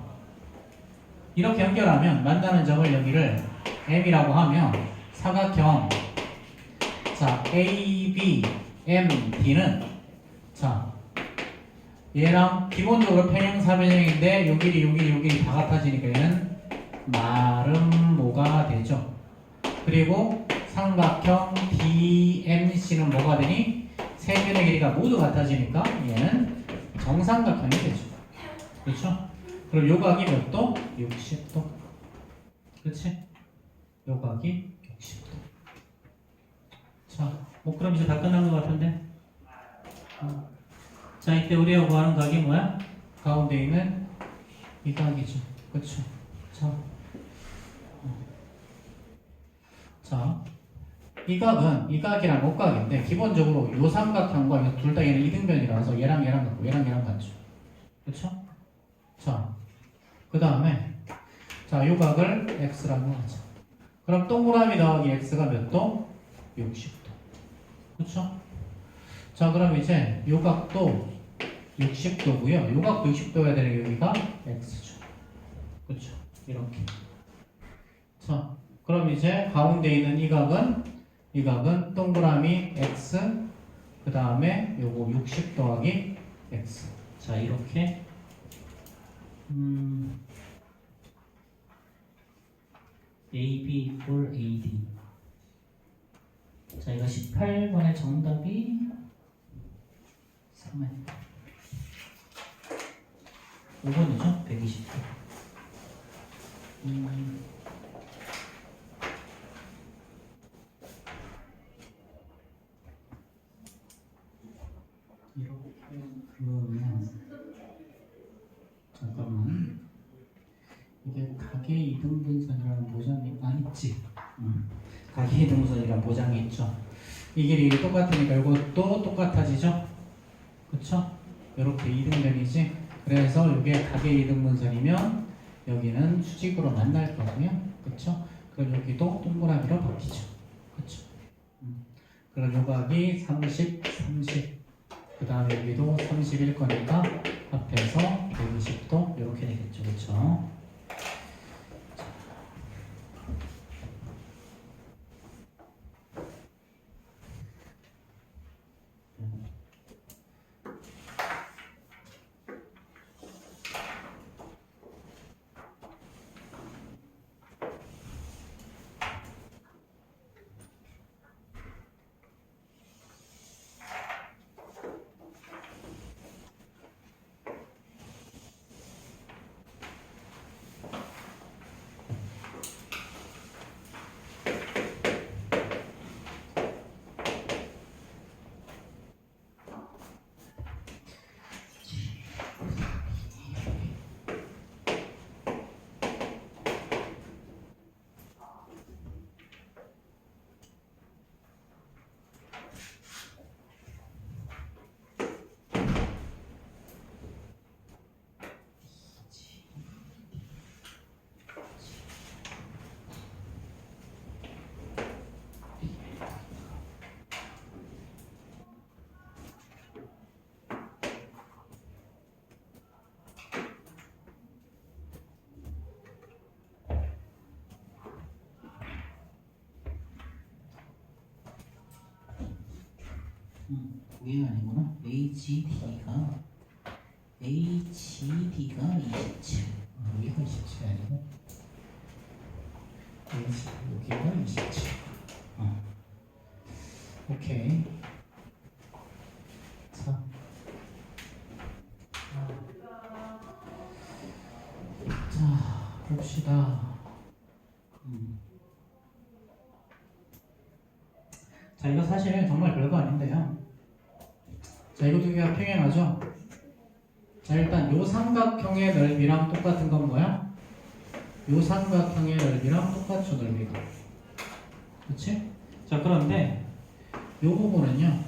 이렇게 연결하면 만나는 점을 여기를 M이라고 하면 사각형 자 AB, MD는 자 얘랑 기본적으로 평행사변형인데 요 길이 다 같아지니까 얘는 마름모가 되죠. 그리고 삼각형 DMC는 뭐가 되니? 세 변의 길이가 모두 같아지니까 얘는 정삼각형이 되죠. 그렇죠? 그럼 요 각이 몇 도? 60도. 그렇지? 요 각이 60도. 자, 뭐 그럼 이제 다 끝난 것 같은데? 자, 이때 우리가 구하는 각이 뭐야? 가운데 있는 이 각이죠. 그쵸? 자, 자, 이 각은 이 각이랑 옷각인데 기본적으로 요 삼각형과 둘 다 얘는 이등변이라서 얘랑 같고 얘랑 같죠. 그쵸? 자, 그 다음에 자, 요 각을 x라고 하자. 그럼 동그라미 더하기 x가 몇 도? 60도. 그쵸? 자, 그럼 이제 요 각도 60도고요. 요 각도 60도여야 되는 여기가 x죠. 그쵸? 이렇게. 자, 그럼 이제 가운데 있는 이 각은 동그라미 x 그 다음에 요거 60 더하기 x. 자, 이렇게 AB for AD. 자, 이거 18번의 정답이 3회 5번이죠? 120도. 이렇게 그러면 잠깐만, 이게 가계 이등분선이라는 보장이 있지. 가계 이등분선이라는 보장이 있죠. 이 길이 똑같으니까 이것도 똑같아지죠. 그쵸? 이렇게 이등변이지. 그래서 이게 가계 이등분선이면 여기는 수직으로 만날 거고요. 그쵸? 그럼 여기도 동그라미로 바뀌죠. 그쵸? 그럼 요 각이 30, 30. 그 다음에 여기도 31 거니까 합해서 120도 이렇게 되겠죠. 그쵸? 그게 아니구나. HD가 27. 여기가 27이 아니고 여기가 27. 오케이. 자. 자, 봅시다. 자, 이거 사실 정말 별거 아닌데요. 자, 이거 두 개가 평행하죠? 자, 일단 요 삼각형의 넓이랑 똑같은 건 뭐야? 요 삼각형의 넓이랑 똑같죠, 넓이가. 그치? 자, 그런데 요 부분은요.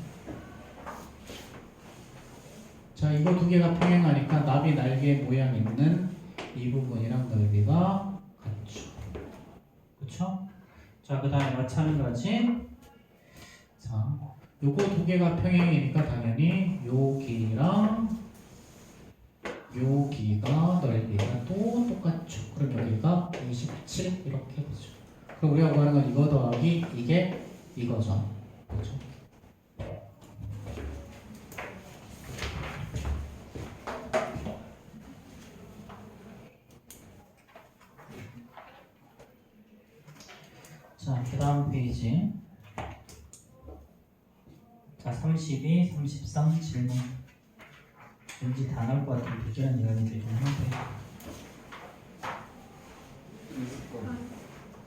자, 이거 두 개가 평행하니까 나비 날개 모양 있는 이 부분이랑 넓이가 같죠. 그쵸? 자, 그 다음에 마찬가지. 자, 요거 두 개가 평행이니까 당연히 요 길이랑 요 길이가 넓이가 또 똑같죠. 그럼 여기가 27 이렇게 되죠. 그럼 우리가 구하는 건 이거 더하기 이게 이거죠. 그렇죠? 자, 그 다음 페이지. 자, 32, 33 질문. 왠지 다 나올 것 같은 부지런 이론이 되긴 한데.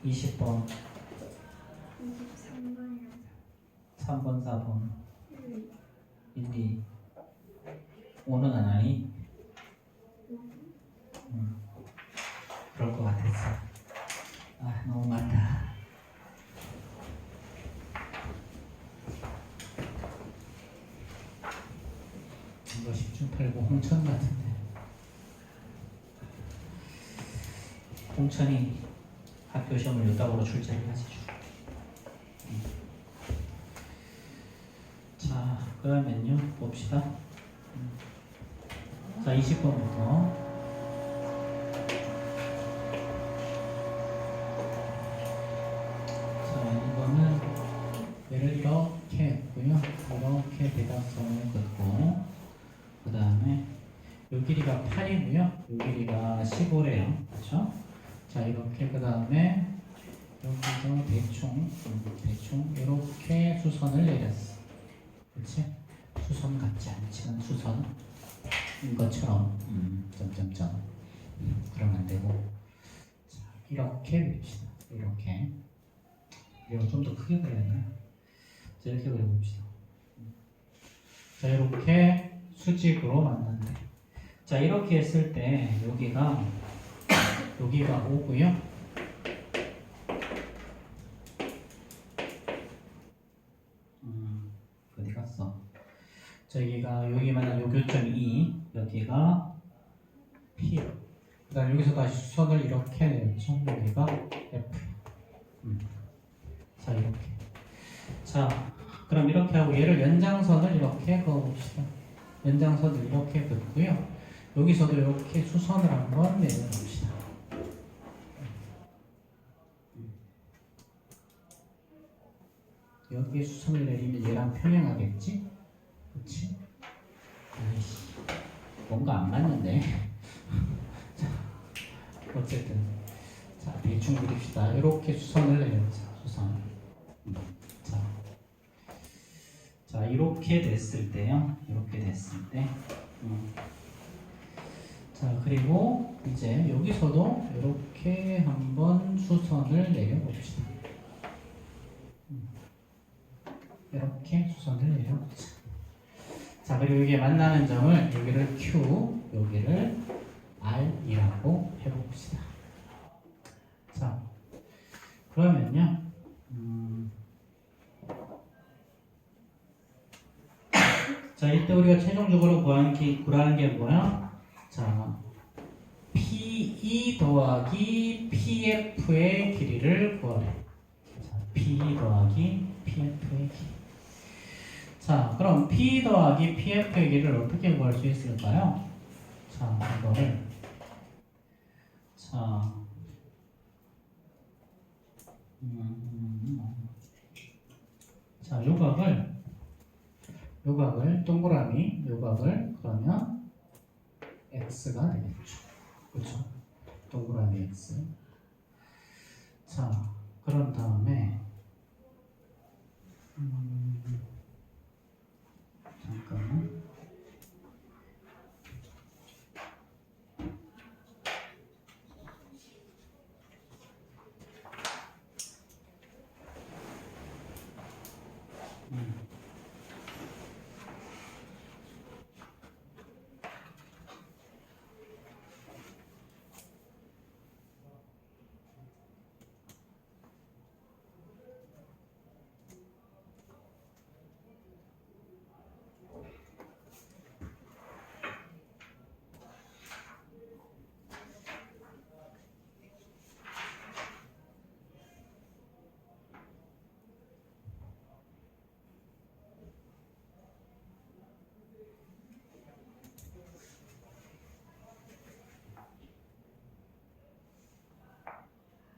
20번, 23번이요. 3번, 4번, 1, 2. 5는 안 하니? 그럴 것 같았어. 아, 너무 많다. 이거 10중 8구 홍천 같은데. 홍천이 학교 시험을 요따구로 출제를 하지. 자, 그러면요 봅시다. 자, 20번부터. 자, 이거는 얘를 이렇게 했고요. 이렇게 대각선을 긋고, 그 다음에 요 길이가 8이고요. 요 길이가 15래요. 그렇죠? 자, 이렇게 그 다음에 여기서 대충 이렇게 수선을 내렸어. 그렇지? 수선 같지 않지만 수선인 것처럼 점점점 그러면 안 되고. 자, 이렇게 그립시다. 이렇게. 이거 좀 더 크게 그려야나? 자, 이렇게 그려봅시다. 자, 이렇게 수직으로 만난대. 자, 이렇게 했을 때 여기가 5고요. 어디 갔어? 자, 여기만 요 교점이 2, 여기가 P. 그 다음 여기서 다시 수선을 이렇게 내렸죠. 여기가 F. 자, 이렇게. 자, 그럼 이렇게 하고 얘를 연장선을 이렇게 그어봅시다. 연장선을 이렇게 긋고요. 여기서도 이렇게 수선을 한번 내려봅시다. 여기에 수선을 내리면 얘랑 평행하겠지? 그치? 아이씨, 뭔가 안 맞는데? 자, 어쨌든. 자, 대충 그립시다. 이렇게 수선을 내려보자. 수선. 자, 이렇게 됐을 때요. 이렇게 됐을 때. 자, 그리고 이제 여기서도 이렇게 한번 수선을 내려봅시다. 이렇게 수선을 내려보자. 자, 그리고 이게 만나는 점을 여기를 Q, 여기를 R이라고 해봅시다. 자, 그러면요. 자, 이때 우리가 최종적으로 구하는 게 뭐야? 자, PE 더하기 PF의 길이를 구하래. 자, PE 더하기 PF의 길이. 자, 그럼 P 더하기 PF의 길이를 어떻게 구할 수 있을까요? 자, 이거를. 자, 자, 요 값을 요각을 동그라미 요각을 그러면 x가 되겠죠. 그렇죠? 동그라미 x. 자, 그런 다음에 잠깐만.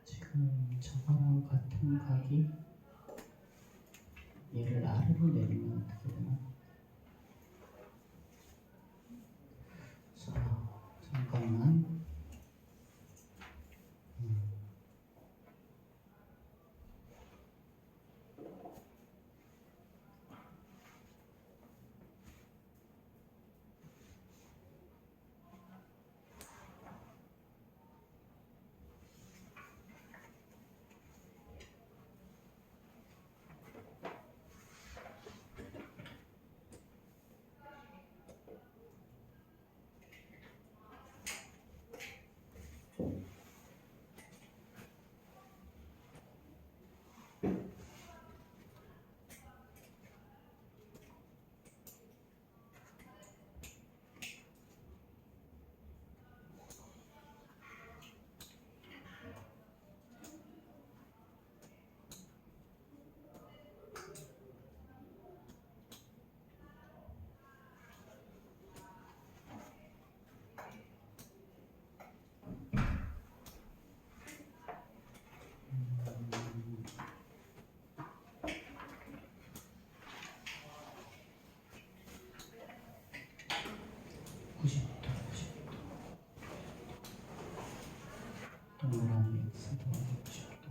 지금 저거랑 같은 각이 얘를 아래로 내리면 어떻게 되나? 자, 잠깐만. 동그라미 x 더하기 90도.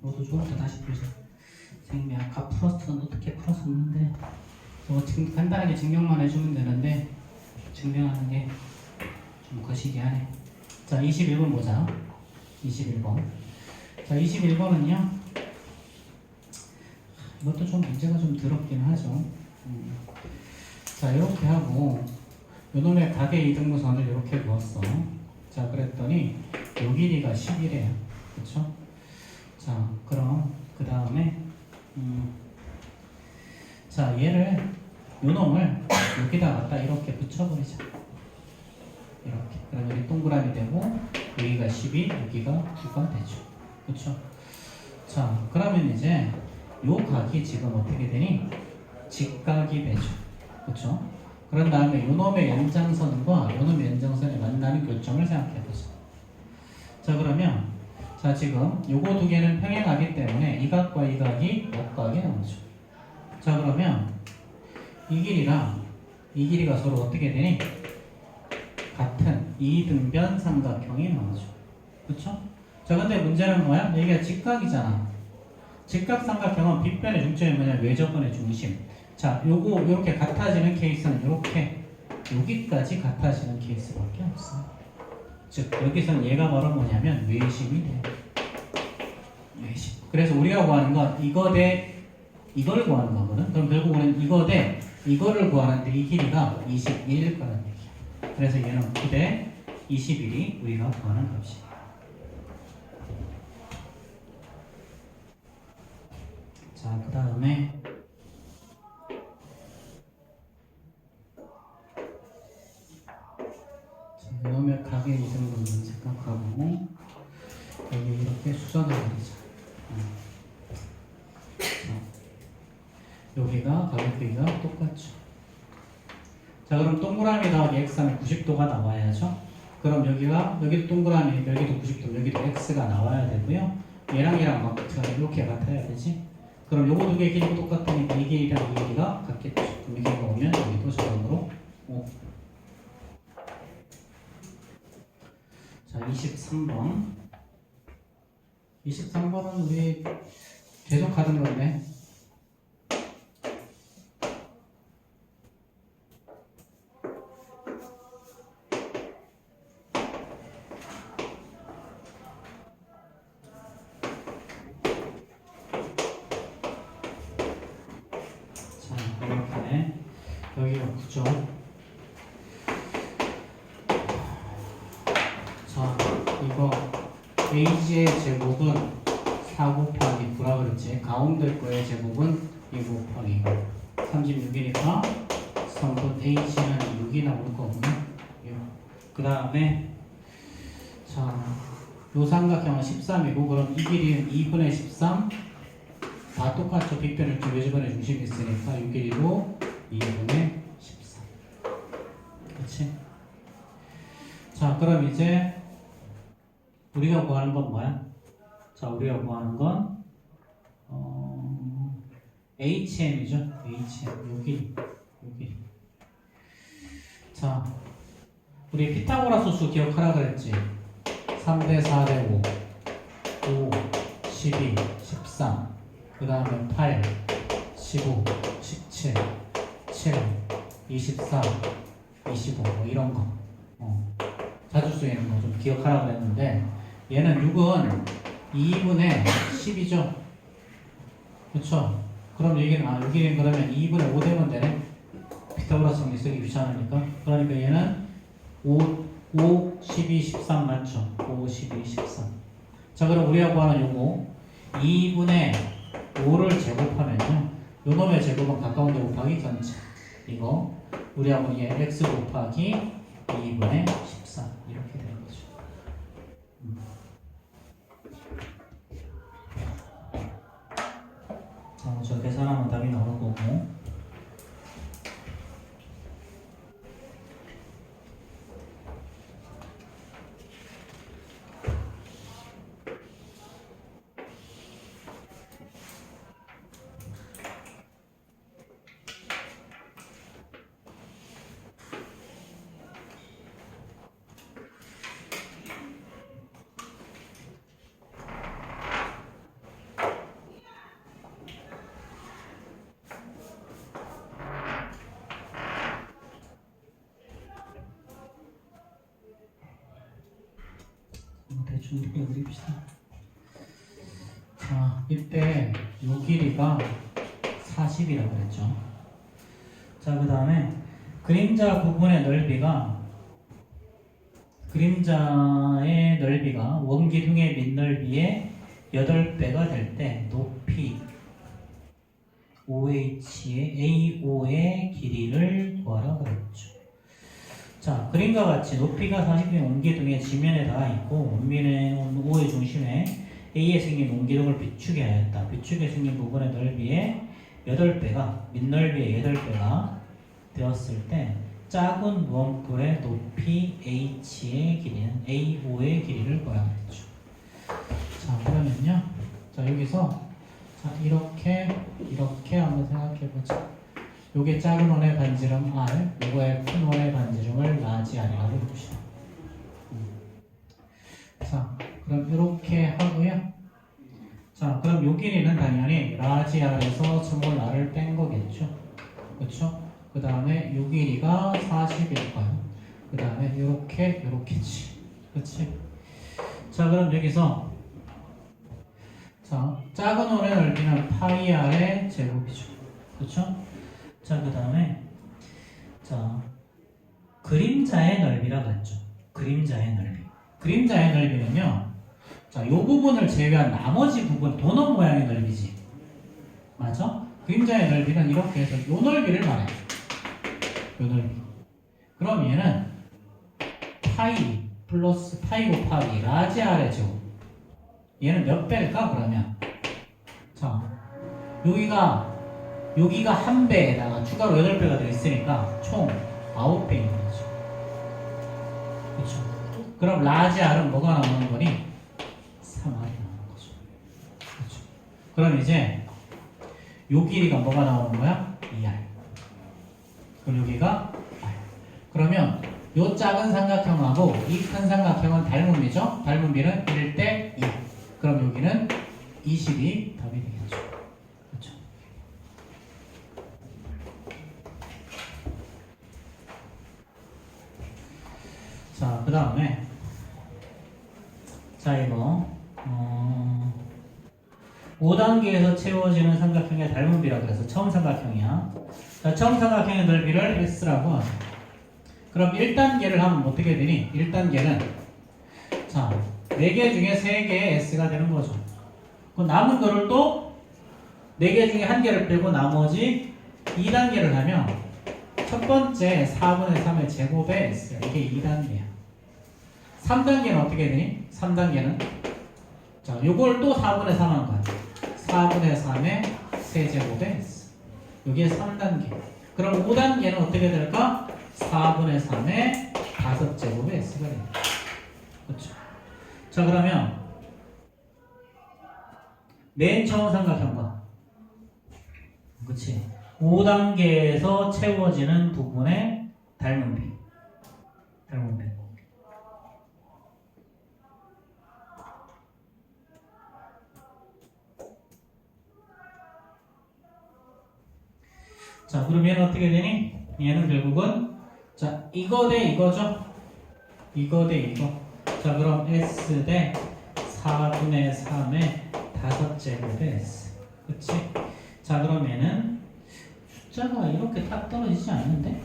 너도 조금 더 다시 풀자. 선생님이 아까 풀었던 어떻게 풀었었는데 뭐 지금 간단하게 증명만 해주면 되는데 증명하는 게 좀 거시기 하네. 자, 21번 보자. 21번. 자, 21번은요. 이것도 좀 문제가 좀 더럽긴 하죠. 자, 이렇게 하고 요놈의 각의 이등분선을 이렇게 그었어. 자, 그랬더니 요 길이가 10이래요. 그쵸? 자, 그럼 그 다음에 자, 얘를 요놈을 여기다 갖다 이렇게 붙여버리자. 이렇게. 그러면 여기 동그라미 되고 여기가 12, 여기가 9가 되죠. 그쵸? 자, 그러면 이제 요 각이 지금 어떻게 되니? 직각이 되죠. 그쵸? 그런 다음에 요놈의 연장선과 요놈의 연장선이 만나는 교점을 생각해보자. 자, 그러면 자, 지금 요거 두 개는 평행하기 때문에 이 각과 이 각이 역각이 나오죠. 자, 그러면 이 길이랑 이 길이가 서로 어떻게 되니? 같은 이등변 삼각형이 나오죠. 그쵸? 자, 근데 문제는 뭐야? 여기가 직각이잖아. 직각 삼각형은 빗변의 중점이 뭐냐? 외접근의 중심. 자, 요거 이렇게 같아지는 케이스는 이렇게 여기까지 같아지는 케이스밖에 없어. 즉 여기서는 얘가 바로 뭐냐면 외심이 돼. 외심. 그래서 우리가 구하는 건 이거 대 이걸 구하는 거거든. 그럼 결국은 이거 대 이거를 구하는데 이 길이가 21일 거란 얘기야. 그래서 얘는 9 대 21이 우리가 구하는 값이야. 자, 그 다음에 이놈의 각의 이등분을 생각하고 여기 이렇게 수정을 해보자. 여기가 가격 크기가 똑같죠. 자, 그럼 동그라미 더하기 x하면 90도가 나와야죠. 그럼 여기도 동그라미, 여기도 90도, 여기도 x가 나와야 되고요. 얘랑 막트가 이렇게 같아야 되지. 그럼 요거 두 개 길이가 똑같으니까 이 길이랑 이 길이가 같겠죠. 그럼 이 길이가 오면 여기도 자동으로 5. 자, 23번. 23번은 우리 계속 하던 건데. 자, 이렇게 여기가 9죠. 자, 이거 A의 제곱은 4 곱하기 9라 그랬지. 가운데 거의 제곱은 2 곱하기 36이니까 3분 H는 6이 나올 거거든요. 그 다음에 자, 요 삼각형은 13이고 그럼 이 길이는 2분의 13 다 똑같죠. 빗변을 두 배주변에 중심이 있으니까 이 길이도 2분의 13. 그렇지? 자, 그럼 이제 우리가 구하는 건 뭐야? 자, 우리가 구하는 건 HM이죠. HM 여기. 자, 우리 피타고라스 수 기억하라 그랬지. 3대 4대 5 5 12 13 그 다음에 8 15 17 7 24 25 뭐 이런 거 자주 쓰이는 거 좀 기억하라 그랬는데 얘는 6은 2분의 10이죠. 그쵸? 그럼 여기는 그러면 2분의 5 되면 되네. 피타고라스 정리 쓰기 귀찮으니까. 그러니까 얘는 5, 12, 13 맞죠? 5, 12, 13. 자, 그럼 우리가 구하는 요거 2분의 5를 제곱하면요. 요 놈의 제곱은 가까운 데 곱하기 전체. 이거 우리하고 이게 x 곱하기 2분의 14 이렇게 되는 거죠. 저 계산하면 답이 나올 거고. 대충 이렇게 그립시다. 자, 이때 요 길이가 40이라고 그랬죠. 자, 그 다음에 그림자 부분의 넓이가 원기둥의 밑넓이의 8배가 될 때 높이 OH의 AO의 길이를 구하라 그랬죠. 자, 그림과 같이 높이가 40인 원기둥의 지면에 닿아 있고 원면의 O의 중심에 A에 생긴 원기둥을 비추게 하였다. 비추게 생긴 부분의 넓이의 8배가 밑넓이의 8배가 되었을 때 작은 원뿔의 높이 H의 길이는 AO의 길이를 구하라 그랬죠. 자, 그러면요. 자, 여기서 자, 이렇게 한번 생각해 보자. 요게 작은 원의 반지름 R, 요거의 큰 원의 반지름을 라지 R이라고 해봅시다. 자, 그럼 이렇게 하고요. 자, 그럼 요 길이는 당연히 라지 R에서 스몰 r을 뺀 거겠죠. 그렇죠? 그 다음에 요 길이가 40일 거예요. 그 다음에 요렇게지. 그렇지? 자, 그럼 여기서 자, 작은 원의 넓이는 파이 R의 제곱이죠. 그렇죠? 자, 그 다음에 자, 그림자의 넓이라고 했죠. 그림자의 넓이는요. 자, 요 부분을 제외한 나머지 부분 도넛 모양의 넓이지. 맞아? 그림자의 넓이는 이렇게 해서 요 넓이를 말해. 요 넓이. 그럼 얘는 파이 플러스 파이 곱하기 라지 R의 제곱. 얘는 몇 배일까 그러면? 자, 여기가 한 배에다가 추가로 8배가 더 있으니까 총 9배인 거죠. 그렇죠? 그럼 라지 R은 뭐가 나오는 거니? 3R이 나오는 거죠. 그렇죠? 그럼 이제 요 길이가 뭐가 나오는 거야? 2r. 그럼 여기가 r. 그러면 요 작은 삼각형하고 이 큰 삼각형은 닮은 비죠? 닮은 비는 1대 2. 그럼 여기는 20이 답이 되겠죠. 그렇죠? 자, 그 다음에 자 이거 5단계에서 채워지는 삼각형의 닮은 비라고 해서 처음 삼각형이야. 자, 처음 삼각형의 넓이를 S라고 하죠. 그럼 1단계를 하면 어떻게 되니? 1단계는 자 4개 중에 3개의 S가 되는 거죠. 그 남은 거를 또 4개 중에 1개를 빼고 나머지 2단계를 하면 첫 번째 4분의 3의 제곱의 S, 이게 2단계야. 3단계는 어떻게 되니? 3단계는 자 요걸 또 4분의 3 한 거야. 4분의 3의 세제곱의 S, 이게 3단계. 그럼 5단계는 어떻게 될까? 4분의 3의 5제곱의 S가 됩니다. 그렇죠? 자 그러면 맨 처음 삼각형과 그치 5단계에서 채워지는 부분의 닮은 비. 자 그럼 얘는 어떻게 되니? 얘는 결국은 자 이거 대 이거죠? 이거 대 이거. 자 그럼 S 대 4분의 3의 5제곱의 S. 그치? 자 그럼 얘는 숫자가 이렇게 딱 떨어지지 않는데?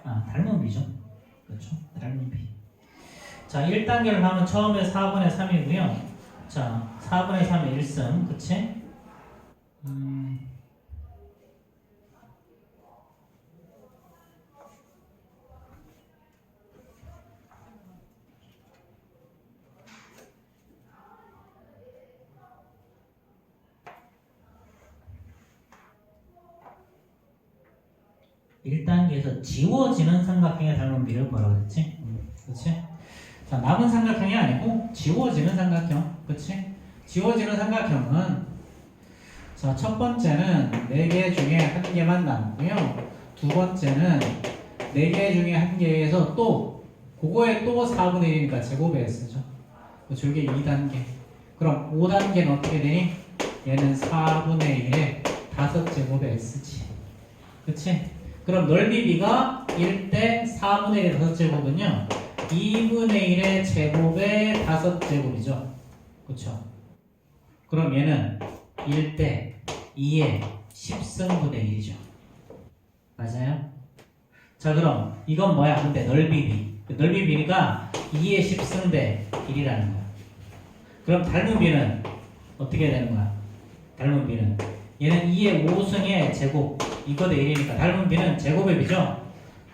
아 닮은 비죠? 그렇죠? 닮은 비. 자 1단계를 하면 처음에 4분의 3이고요. 자 4분의 3의 1승. 그치? 1단계에서 지워지는 삼각형의 닮은 비를 뭐라고 그랬지? 그치? 자, 남은 삼각형이 아니고 지워지는 삼각형. 그치? 지워지는 삼각형은 자, 첫 번째는 4개 중에 1개만 남고요. 두 번째는 4개 중에 1개에서 또 그거에 또 4분의 1이니까 제곱에 S죠. 그렇죠? 이게 2단계. 그럼 5단계는 어떻게 되니? 얘는 4분의 1에 5제곱에 S지. 그치? 그럼 넓이 B가 1대 4분의 1의 5제곱은요 2분의 1의 제곱의 5제곱이죠. 그쵸? 그럼 얘는 1대 2의 10승분의 1이죠. 맞아요? 자 그럼 이건 뭐야? 근데 넓이 B. 넓이 B가 2의 10승대 1이라는 거야. 그럼 닮은 B는 어떻게 되는 거야? 닮은 B는 얘는 2의 5승의 제곱 이거 대 1이니까 닮은 B는 제곱의 B죠?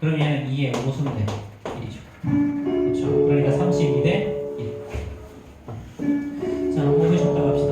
그럼 얘는 2의 5승 대 1이죠. 그렇죠? 그러니까 32 대 1. 자, 5분 쉬었다 갑시다.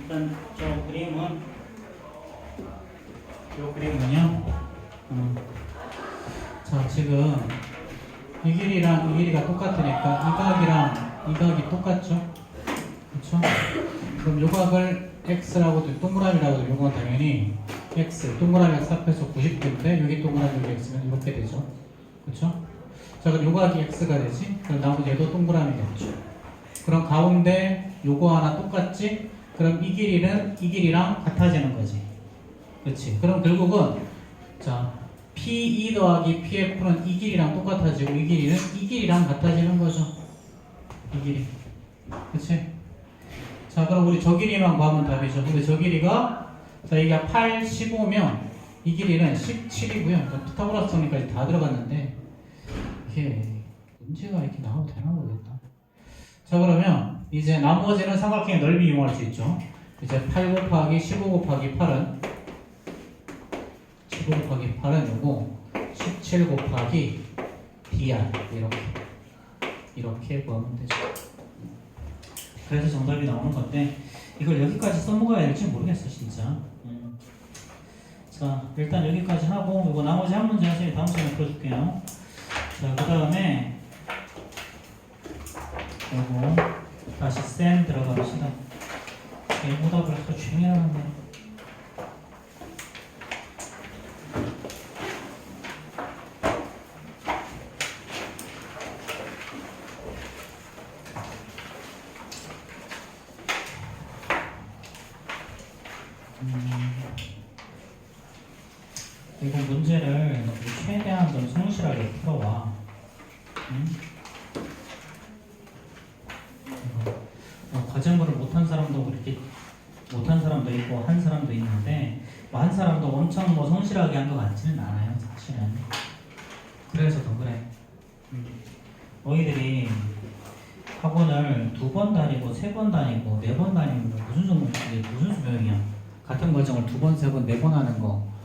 일단 저 그림은 요 그림은요. 자 지금 이 길이랑 이 길이가 똑같으니까 이 각이랑 이 각이 똑같죠? 그렇죠? 그럼 요 각을 x라고도 동그라미라고도 요건 당연히 x 동그라미가 삽해서 90도인데 여기 동그라미 여기 x면 이렇게 되죠. 그렇죠? 자 그럼 요 각이 x가 되지? 그럼 나머지 얘도 동그라미겠죠. 그럼 가운데 요거 하나 똑같지? 그럼 이 길이는 이 길이랑 같아지는 거지. 그렇지? 그럼 결국은 자 P2 더하기 PF는 이 길이랑 똑같아지고 이 길이는 이 길이랑 같아지는 거죠. 이 길이. 그렇지? 자 그럼 우리 저 길이만 구하면 답이죠. 근데 저 길이가 자 이게 8, 15면 이 길이는 17이고요. 피타고라스 정리까지 다 들어갔는데 이게 문제가 이렇게 나와도 되나 모르겠다. 자 그러면 이제 나머지는 삼각형의 넓이 이용할 수 있죠. 이제 8 곱하기 15 곱하기 8은 15 곱하기 8은 요거 17 곱하기 dr 이렇게 구하면 되죠. 그래서 정답이 나오는 건데 이걸 여기까지 써먹어야 될지 모르겠어 진짜. 자, 일단 여기까지 하고 이거 나머지 한 문제 선생님이 다음 시간에 풀어줄게요. 자, 그 다음에 요거 다시 쌤 들어갑시다. 오답을 아주 조용히 하는데. 이거 문제를 최대한 좀 성실하게 풀어와. 과정물을 못한 사람도 그렇게 못한 사람도 있고 한 사람도 있는데 뭐한 사람도 엄청 뭐 성실하게 한 것 같지는 않아요, 사실은. 그래서 더 그래. 너희들이 학원을 2번 다니고 3번 다니고 4번 다니면 무슨 소용이야? 같은 과정을 2번, 3번, 4번 하는 거